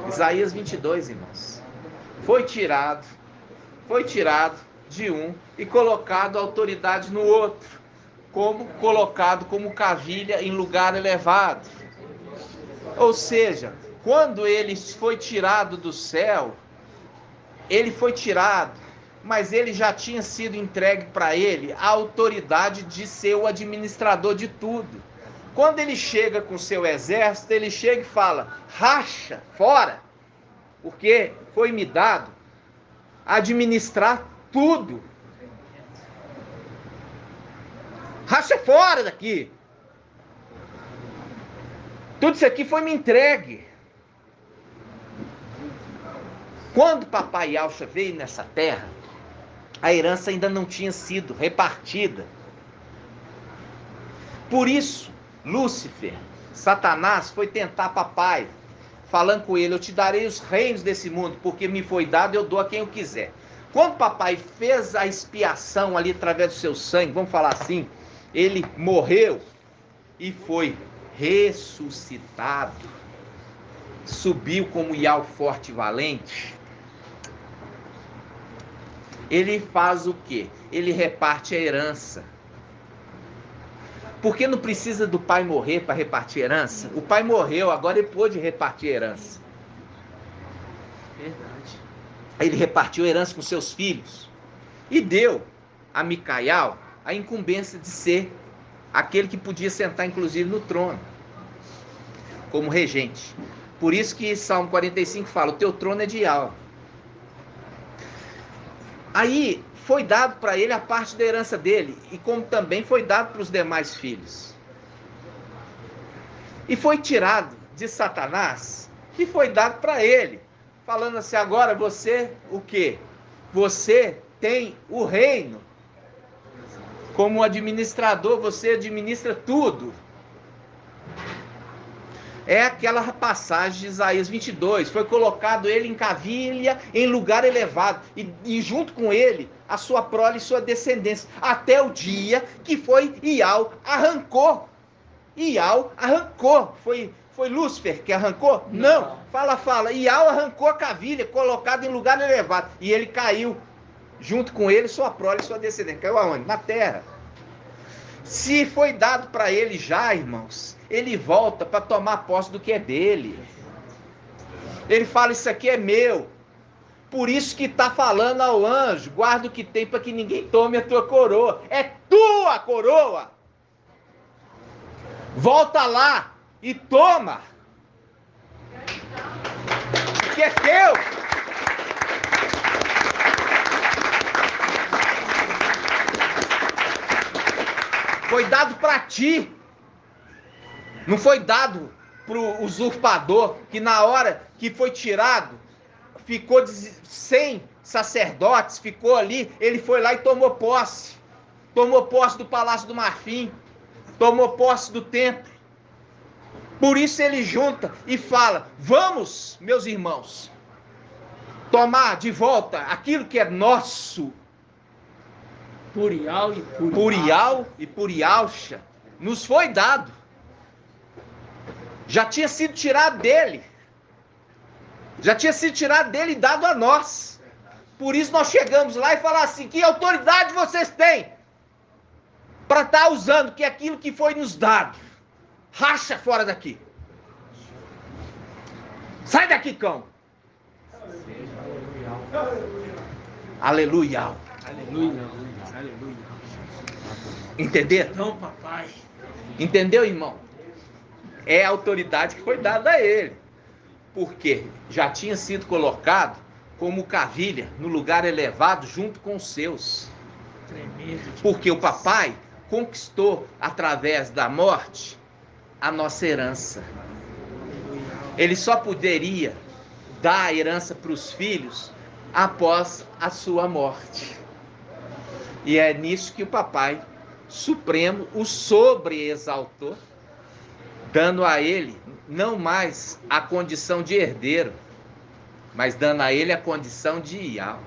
Isaías 22, irmãos. Foi tirado de um e colocado a autoridade no outro, colocado como cavilha em lugar elevado. Ou seja, quando ele foi tirado do céu, ele foi tirado, mas ele já tinha sido entregue para ele a autoridade de ser o administrador de tudo. Quando ele chega com seu exército, ele chega e fala: racha, fora, porque foi me dado administrar tudo. Racha fora daqui. Tudo isso aqui foi me entregue. Quando papai Yalcha veio nessa terra, a herança ainda não tinha sido repartida. Por isso, Lúcifer, Satanás, foi tentar papai, falando com ele: eu te darei os reinos desse mundo, porque me foi dado, eu dou a quem eu quiser. Quando papai fez a expiação ali através do seu sangue, vamos falar assim, ele morreu e foi ressuscitado, subiu como Ial forte e valente. Ele faz o quê? Ele reparte a herança. Porque não precisa do pai morrer para repartir a herança? O pai morreu, agora ele pôde repartir a herança. Verdade. Ele repartiu a herança com seus filhos e deu a Micael a incumbência de ser aquele que podia sentar inclusive no trono como regente. Por isso que Salmo 45 fala: o teu trono é de Ial. Aí foi dado para ele a parte da herança dele, e como também foi dado para os demais filhos. E foi tirado de Satanás e foi dado para ele, falando assim: agora você, o quê? Você tem o reino. Como administrador, você administra tudo. É aquela passagem de Isaías 22. Foi colocado ele em cavilha, em lugar elevado. E junto com ele, a sua prole e sua descendência. Até o dia que foi Ial arrancou. Ial arrancou. Foi Lúcifer que arrancou? Não. Fala. Ial arrancou a cavilha, colocado em lugar elevado. E ele caiu. Junto com ele, sua prole e sua descendência. Caiu aonde? Na terra. Se foi dado para ele já, irmãos, ele volta para tomar posse do que é dele. Ele fala, isso aqui é meu. Por isso que está falando ao anjo, guarda o que tem para que ninguém tome a tua coroa. É tua coroa. Volta lá e toma. Que é teu. Foi dado para ti. Não foi dado para o usurpador, que na hora que foi tirado, ficou sem sacerdotes, ficou ali, ele foi lá e tomou posse. Tomou posse do Palácio do Marfim, tomou posse do templo. Por isso ele junta e fala, vamos, meus irmãos, tomar de volta aquilo que é nosso. Purial e Purialcha nos foi dado. Já tinha sido tirado dele. Já tinha sido tirado dele e dado a nós. Por isso nós chegamos lá e falamos assim, que autoridade vocês têm para estar usando que aquilo que foi nos dado? Racha fora daqui. Sai daqui, cão. Aleluia. Aleluia. Entendeu? Não, papai. Entendeu, irmão? É a autoridade que foi dada a ele. Porque já tinha sido colocado como cavilha no lugar elevado junto com os seus. Tremendo. Porque o papai conquistou através da morte a nossa herança. Ele só poderia dar a herança para os filhos após a sua morte. E é nisso que o papai supremo o sobreexaltou, dando a ele não mais a condição de herdeiro, mas dando a ele a condição de Ial.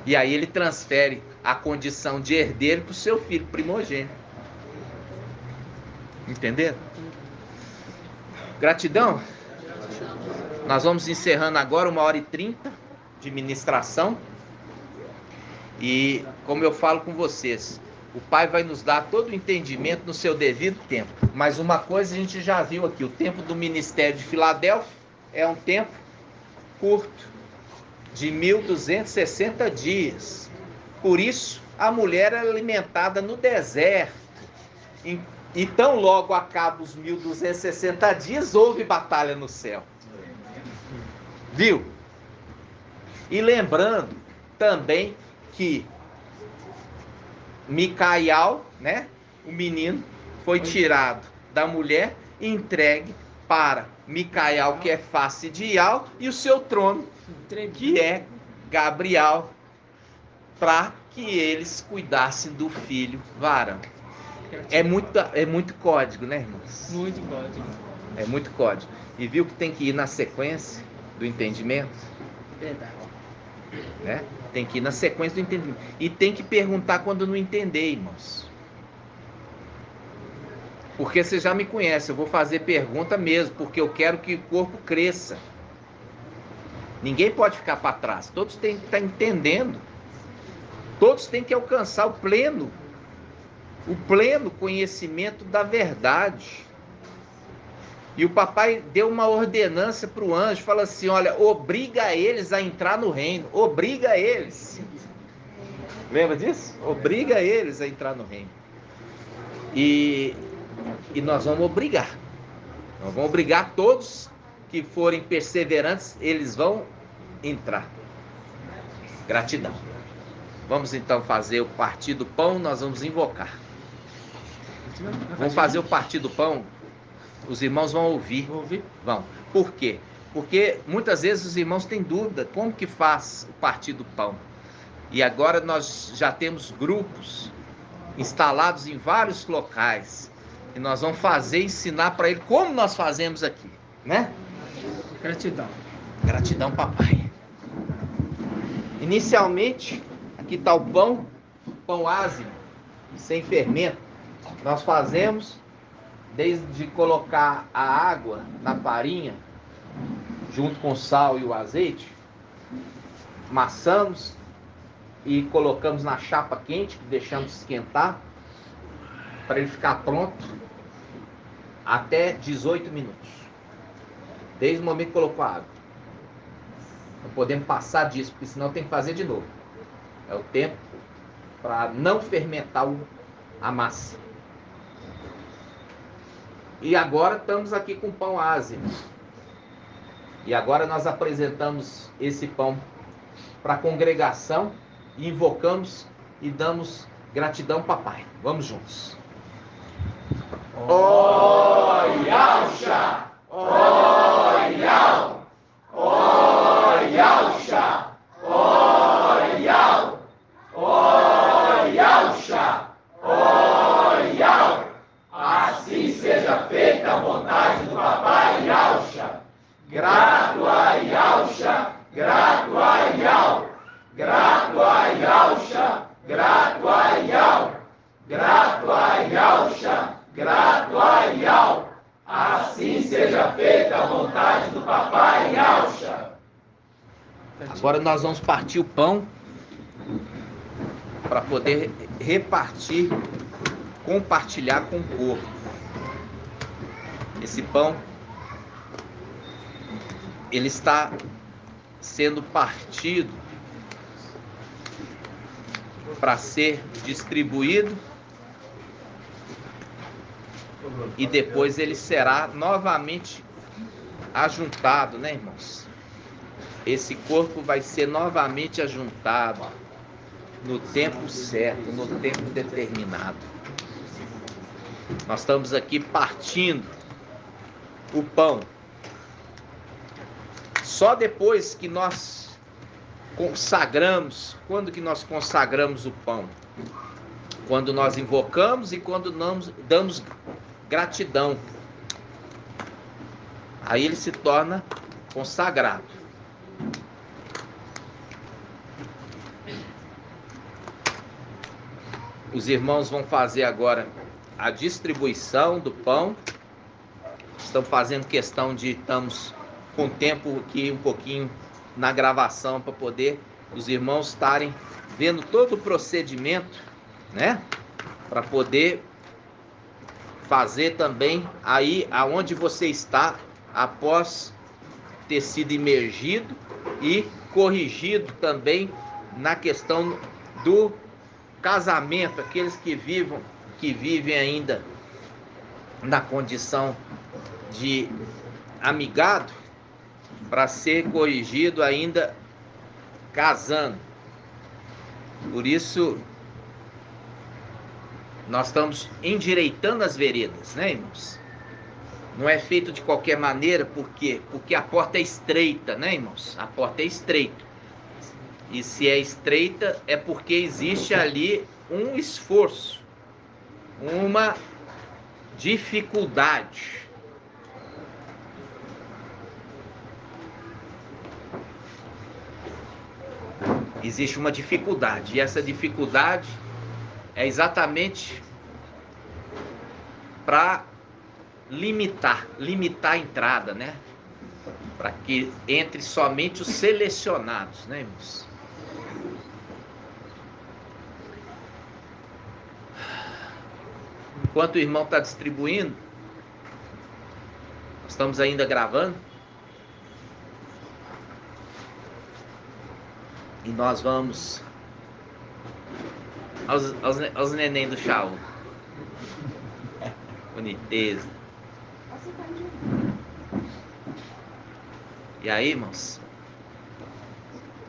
E aí ele transfere a condição de herdeiro para o seu filho primogênito. Entenderam? Gratidão. Nós vamos encerrando agora 1h30 de ministração. E como eu falo com vocês, o Pai vai nos dar todo o entendimento no seu devido tempo. Mas uma coisa a gente já viu aqui, o tempo do ministério de Filadélfia é um tempo curto, de 1260 dias. Por isso, a mulher é alimentada no deserto. E tão logo acaba os 1260 dias, houve batalha no céu. Viu? E lembrando também que Micael, né, o menino, foi tirado da mulher e entregue para Micael, que é face de Ial, e o seu trono, que é Gabriel, para que eles cuidassem do filho varão. É muito código, né, irmãos? Muito código. É muito código. E viu que tem que ir na sequência do entendimento? Verdade. Né? Tem que ir na sequência do entendimento. E tem que perguntar quando não entender, irmãos. Porque você já me conhece, eu vou fazer pergunta mesmo, porque eu quero que o corpo cresça. Ninguém pode ficar para trás. Todos têm que estar entendendo. Todos têm que alcançar o pleno conhecimento da verdade. E o papai deu uma ordenança para o anjo, fala assim, olha, obriga eles a entrar no reino, obriga eles. Lembra disso? Obriga eles a entrar no reino. E nós vamos obrigar. Nós vamos obrigar todos que forem perseverantes, eles vão entrar. Gratidão. Vamos então fazer o partir do pão, nós vamos invocar. Vamos fazer o partir do pão. Os irmãos vão ouvir. Vão. Por quê? Porque muitas vezes os irmãos têm dúvida como que faz o partir do pão. E agora nós já temos grupos instalados em vários locais. E nós vamos ensinar para ele como nós fazemos aqui, né? Gratidão. Gratidão, papai. Inicialmente, aqui está o pão ázimo, sem fermento. Nós fazemos desde colocar a água na farinha, junto com o sal e o azeite, amassamos e colocamos na chapa quente, que deixamos esquentar, para ele ficar pronto até 18 minutos. Desde o momento que colocou a água. Não podemos passar disso, porque senão tem que fazer de novo. É o tempo para não fermentar a massa. E agora estamos aqui com pão ázimo. E agora nós apresentamos esse pão para a congregação e invocamos e damos gratidão, papai. Vamos juntos. Ó Yahusha! Ó Yahusha! Ó Yahusha! Ó Yahusha! Ó Yahusha! Ó Yahusha! Assim seja feita a vontade do papai Yahusha. Grato a Yahusha, grato a Yahusha, grato a Yahusha, grato a Yahusha, grato a Yahusha, grato a Yahusha. Assim seja feita a vontade do papai Yahusha. Agora nós vamos partir o pão para poder repartir, compartilhar com o corpo. Esse pão, ele está sendo partido para ser distribuído e depois ele será novamente ajuntado, né, irmãos? Esse corpo vai ser novamente ajuntado no tempo certo, no tempo determinado. Nós estamos aqui partindo o pão. Só depois que nós consagramos, quando que nós consagramos o pão? Quando nós invocamos e quando damos gratidão. Aí ele se torna consagrado. Os irmãos vão fazer agora a distribuição do pão. Estamos fazendo questão de... Estamos com tempo aqui um pouquinho na gravação para poder os irmãos estarem vendo todo o procedimento, né? Para poder fazer também aí aonde você está após ter sido imergido e corrigido também na questão do casamento, aqueles que vivem ainda na condição de amigado, para ser corrigido ainda casando. Por isso nós estamos endireitando as veredas, né, irmãos? Não é feito de qualquer maneira, por quê? Porque a porta é estreita, né, irmãos? A porta é estreita. E se é estreita, é porque existe ali um esforço, uma dificuldade. Existe uma dificuldade, e essa dificuldade é exatamente para limitar a entrada, né? Para que entre somente os selecionados, né, irmãos? Enquanto o irmão está distribuindo, estamos ainda gravando. E nós vamos aos neném do Shaul. Boniteza. E aí, irmãos?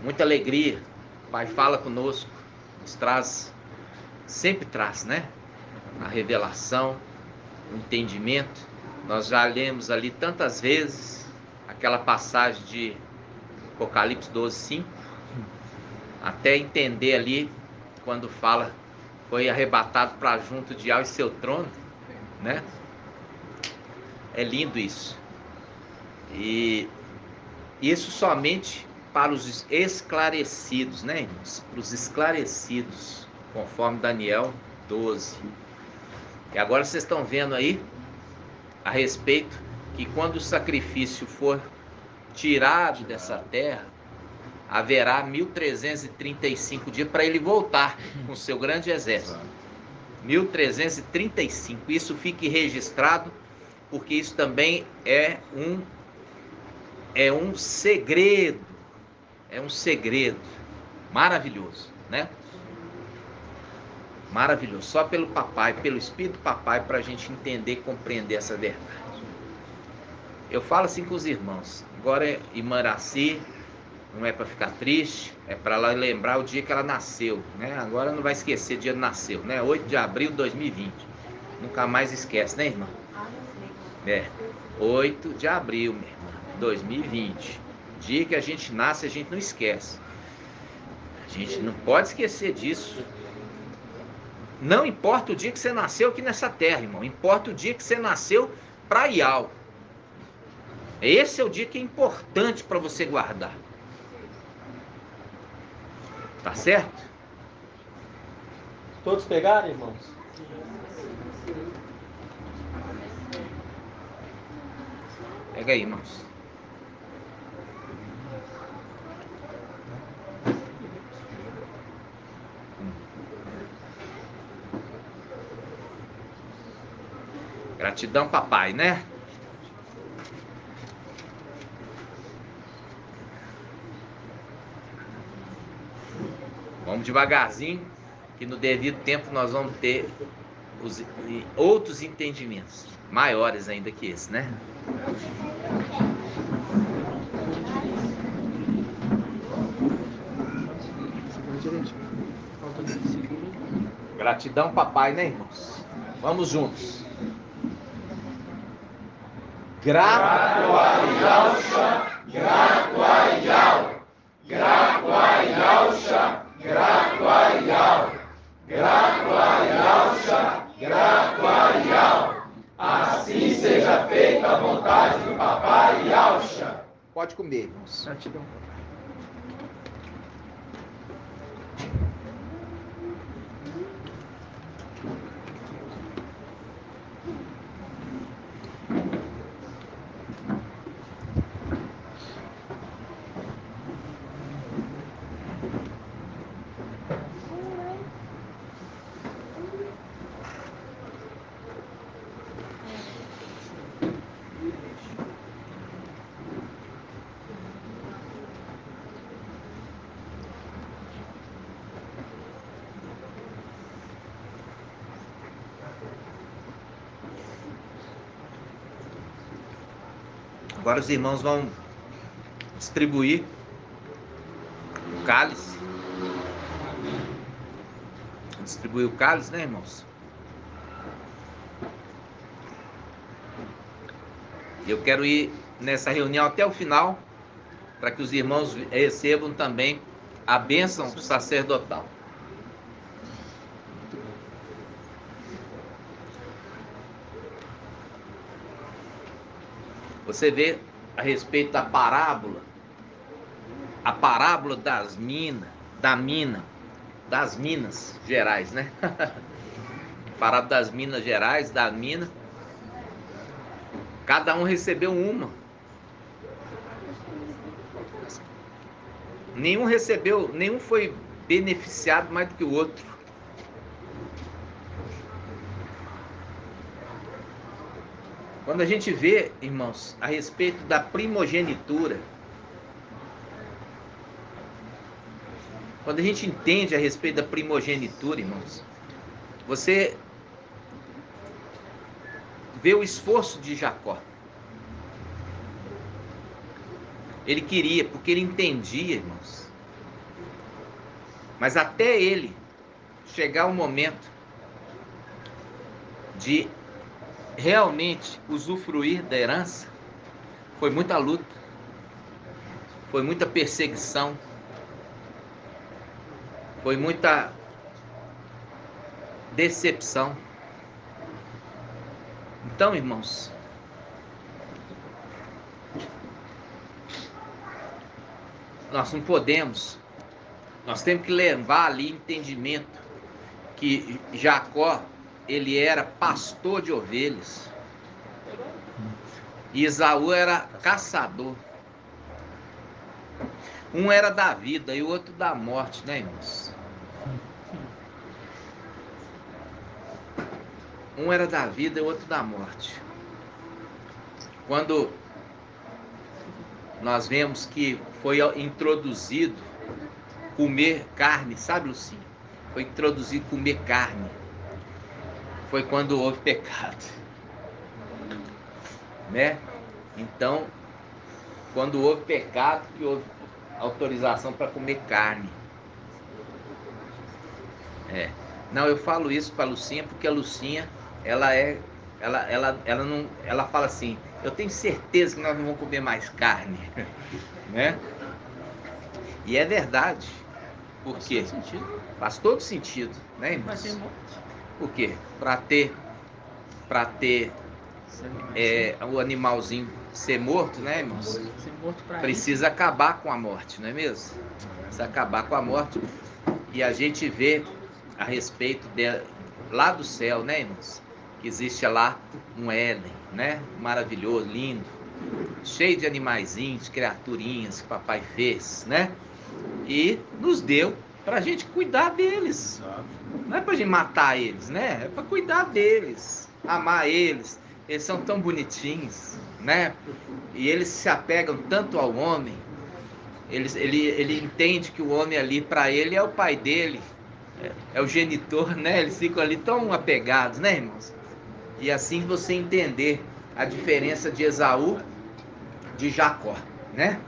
Muita alegria. O Pai fala conosco. Nos traz, sempre traz, né? A revelação, o entendimento. Nós já lemos ali tantas vezes aquela passagem de Apocalipse 12:5. Até entender ali, quando fala, foi arrebatado para junto de Yahweh e seu trono, né? É lindo isso. E isso somente para os esclarecidos, né, irmãos? Para os esclarecidos, conforme Daniel 12. E agora vocês estão vendo aí a respeito que quando o sacrifício for tirado dessa terra, haverá 1335 dias para ele voltar com seu grande exército. 1335. Isso fique registrado, porque isso também é um segredo. É um segredo maravilhoso, né? Maravilhoso. Só pelo papai, pelo Espírito Papai, para a gente entender e compreender essa verdade. Eu falo assim com os irmãos. Agora, irmã Iraci, não é para ficar triste, é para ela lembrar o dia que ela nasceu, né? Agora não vai esquecer o dia que nasceu, né? 8 de abril de 2020. Nunca mais esquece, né, irmã? 8 de abril, minha irmã, 2020. Dia que a gente nasce, a gente não esquece. A gente não pode esquecer disso. Não importa o dia que você nasceu aqui nessa terra, irmão. Importa o dia que você nasceu para Iau. Esse é o dia que é importante para você guardar. Tá certo? Todos pegaram, irmãos? Pega aí, irmãos. Gratidão, papai, né? Vamos devagarzinho, que no devido tempo nós vamos ter outros entendimentos, maiores ainda que esse, né? Gratidão, papai, né, irmãos? Vamos juntos. Grato a Yahshua, grato a Yahweh, grato a Yahshua, grato a Yahweh, grato a Yahshua, grato a Yahweh. Assim seja feita a vontade do papai Yahshua. Pode comer, irmãos. Gratidão. Agora os irmãos vão distribuir o cálice. Distribuir o cálice, né, irmãos? Eu quero ir nessa reunião até o final, para que os irmãos recebam também a bênção sacerdotal. Você vê a respeito da parábola, a parábola das minas, das Minas Gerais, né? Parábola das Minas Gerais, da mina. Cada um recebeu uma. Nenhum foi beneficiado mais do que o outro. Quando a gente vê, irmãos, a respeito da primogenitura, quando a gente entende a respeito da primogenitura, irmãos, você vê o esforço de Jacó. Ele queria, porque ele entendia, irmãos. Mas até ele chegar o momento de realmente usufruir da herança, foi muita luta, foi muita perseguição, foi muita decepção. Então, irmãos, nós não podemos, nós temos que levar ali entendimento que Jacó, ele era pastor de ovelhas e Esaú era caçador. Um era da vida e o outro da morte, né, irmãos? Um era da vida e o outro da morte. Quando nós vemos que foi introduzido comer carne, sabe, Lucinha? Foi introduzido comer carne. Foi quando houve pecado, né? Então, quando houve pecado, que houve autorização para comer carne. Não, eu falo isso para a Lucinha porque a Lucinha, ela fala assim: eu tenho certeza que nós não vamos comer mais carne, né? E é verdade. Por quê? Faz todo sentido, né, irmãos? Por quê? Para ter o animalzinho ser morto, né, irmãos? Precisa acabar com a morte, não é mesmo? Precisa acabar com a morte. E a gente vê a respeito lá do céu, né, irmãos? Que existe lá um Éden, né? Maravilhoso, lindo, cheio de animaizinhos, criaturinhas que papai fez, né? E nos deu pra gente cuidar deles. Não é pra gente matar eles, né? É pra cuidar deles, amar eles. Eles são tão bonitinhos, né? E eles se apegam tanto ao homem. Ele entende que o homem ali, para ele, é o pai dele, é o genitor, né? Eles ficam ali tão apegados, né, irmãos? E assim você entender a diferença de Esaú de Jacó, né?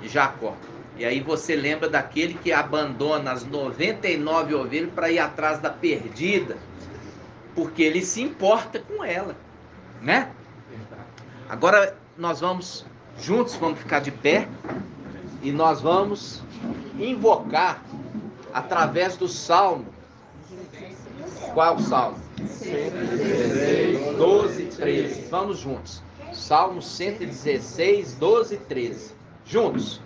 De Jacó. E aí você lembra daquele que abandona as 99 ovelhas para ir atrás da perdida, porque ele se importa com ela, né? Agora nós vamos juntos, vamos ficar de pé e nós vamos invocar através do Salmo. Qual Salmo? 116, 12, 13. Vamos juntos. Salmo 116, 12, 13. Juntos.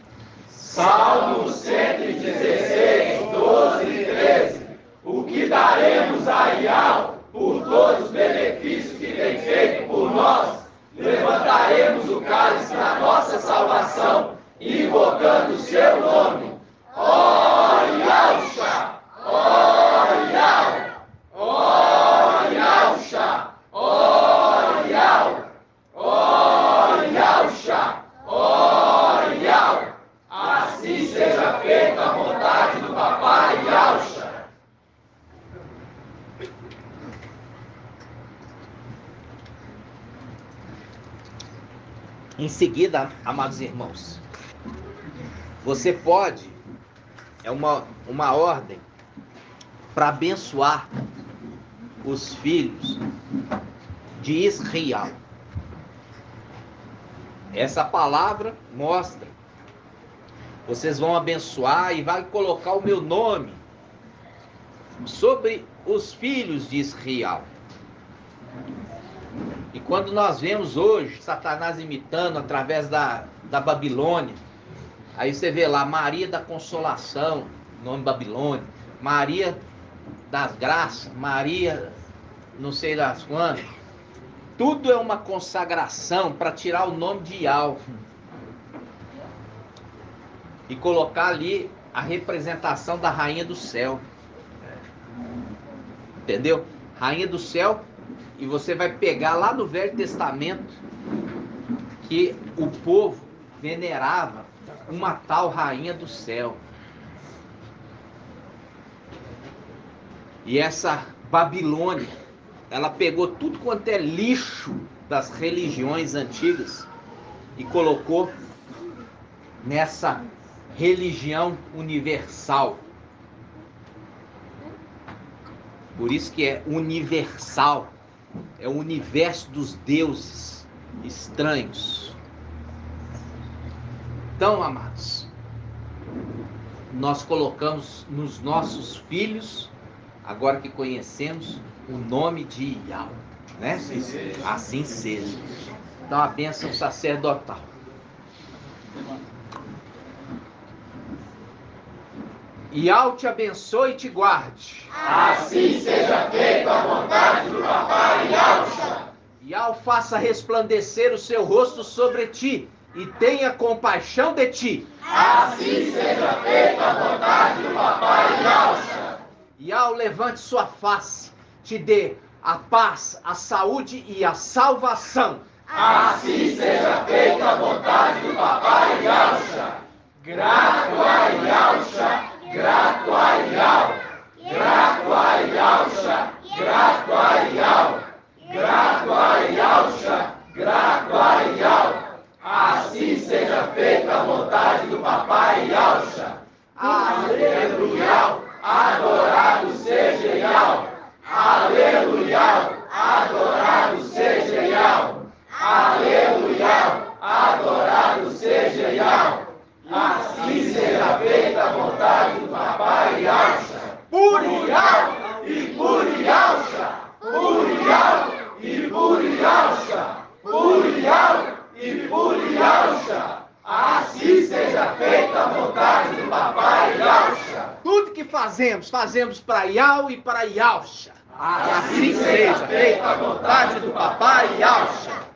Salmo 116, 12 e 13. O que daremos a Iau por todos os benefícios que tem feito por nós? Levantaremos o cálice da nossa salvação, invocando o seu nome. Ó Yahshua! Ó Yahweh! Ó Yahshua! Ó Yahweh! Ó Yahshua! Ó Yahweh! Assim seja feita a vontade do papai Yahshua. Em seguida, amados irmãos, você pode, é uma ordem para abençoar os filhos de Israel. Essa palavra mostra. Vocês vão abençoar e vai colocar o meu nome sobre os filhos de Israel. E quando nós vemos hoje Satanás imitando através da Babilônia, aí você vê lá Maria da Consolação, nome Babilônia, Maria das Graças, Maria não sei das quantas, tudo é uma consagração para tirar o nome de Yahweh e colocar ali a representação da Rainha do Céu. Entendeu? Rainha do Céu. E você vai pegar lá no Velho Testamento que o povo venerava uma tal Rainha do Céu. E essa Babilônia, ela pegou tudo quanto é lixo das religiões antigas e colocou nessa religião universal. Por isso que é universal. É o universo dos deuses estranhos. Então, amados, nós colocamos nos nossos filhos, agora que conhecemos, o nome de Yahweh. Né? Assim seja. Dá uma bênção sacerdotal. Iau te abençoe e te guarde. Assim seja feita a vontade do Papai Yahshua. Iau faça resplandecer o seu rosto sobre ti e tenha compaixão de ti. Assim seja feita a vontade do Papai Yahshua. Iau levante sua face, te dê a paz, a saúde e a salvação. Assim seja feita a vontade do Papai Yahshua. Grato a Yahshua. Grato a Yahweh, grato a Yahshua, grato a Yahweh, grato a Yahshua, grato a Yahweh. Assim seja feita a vontade do Papai Yahshua. Aleluia, adorado seja Yahweh. Aleluia, adorado seja Yahweh. Aleluia, adorado seja Yahweh. Assim seja feita a vontade do Papai Yahshua. Por Yahweh e por Yahshua. Por Yahweh e por Yahshua. Por Yahweh e por Yahshua. Assim seja feita a vontade do Papai Yahshua. Tudo que fazemos, fazemos para Yahweh e para Yahshua. Assim seja feita a vontade do Papai Yahshua.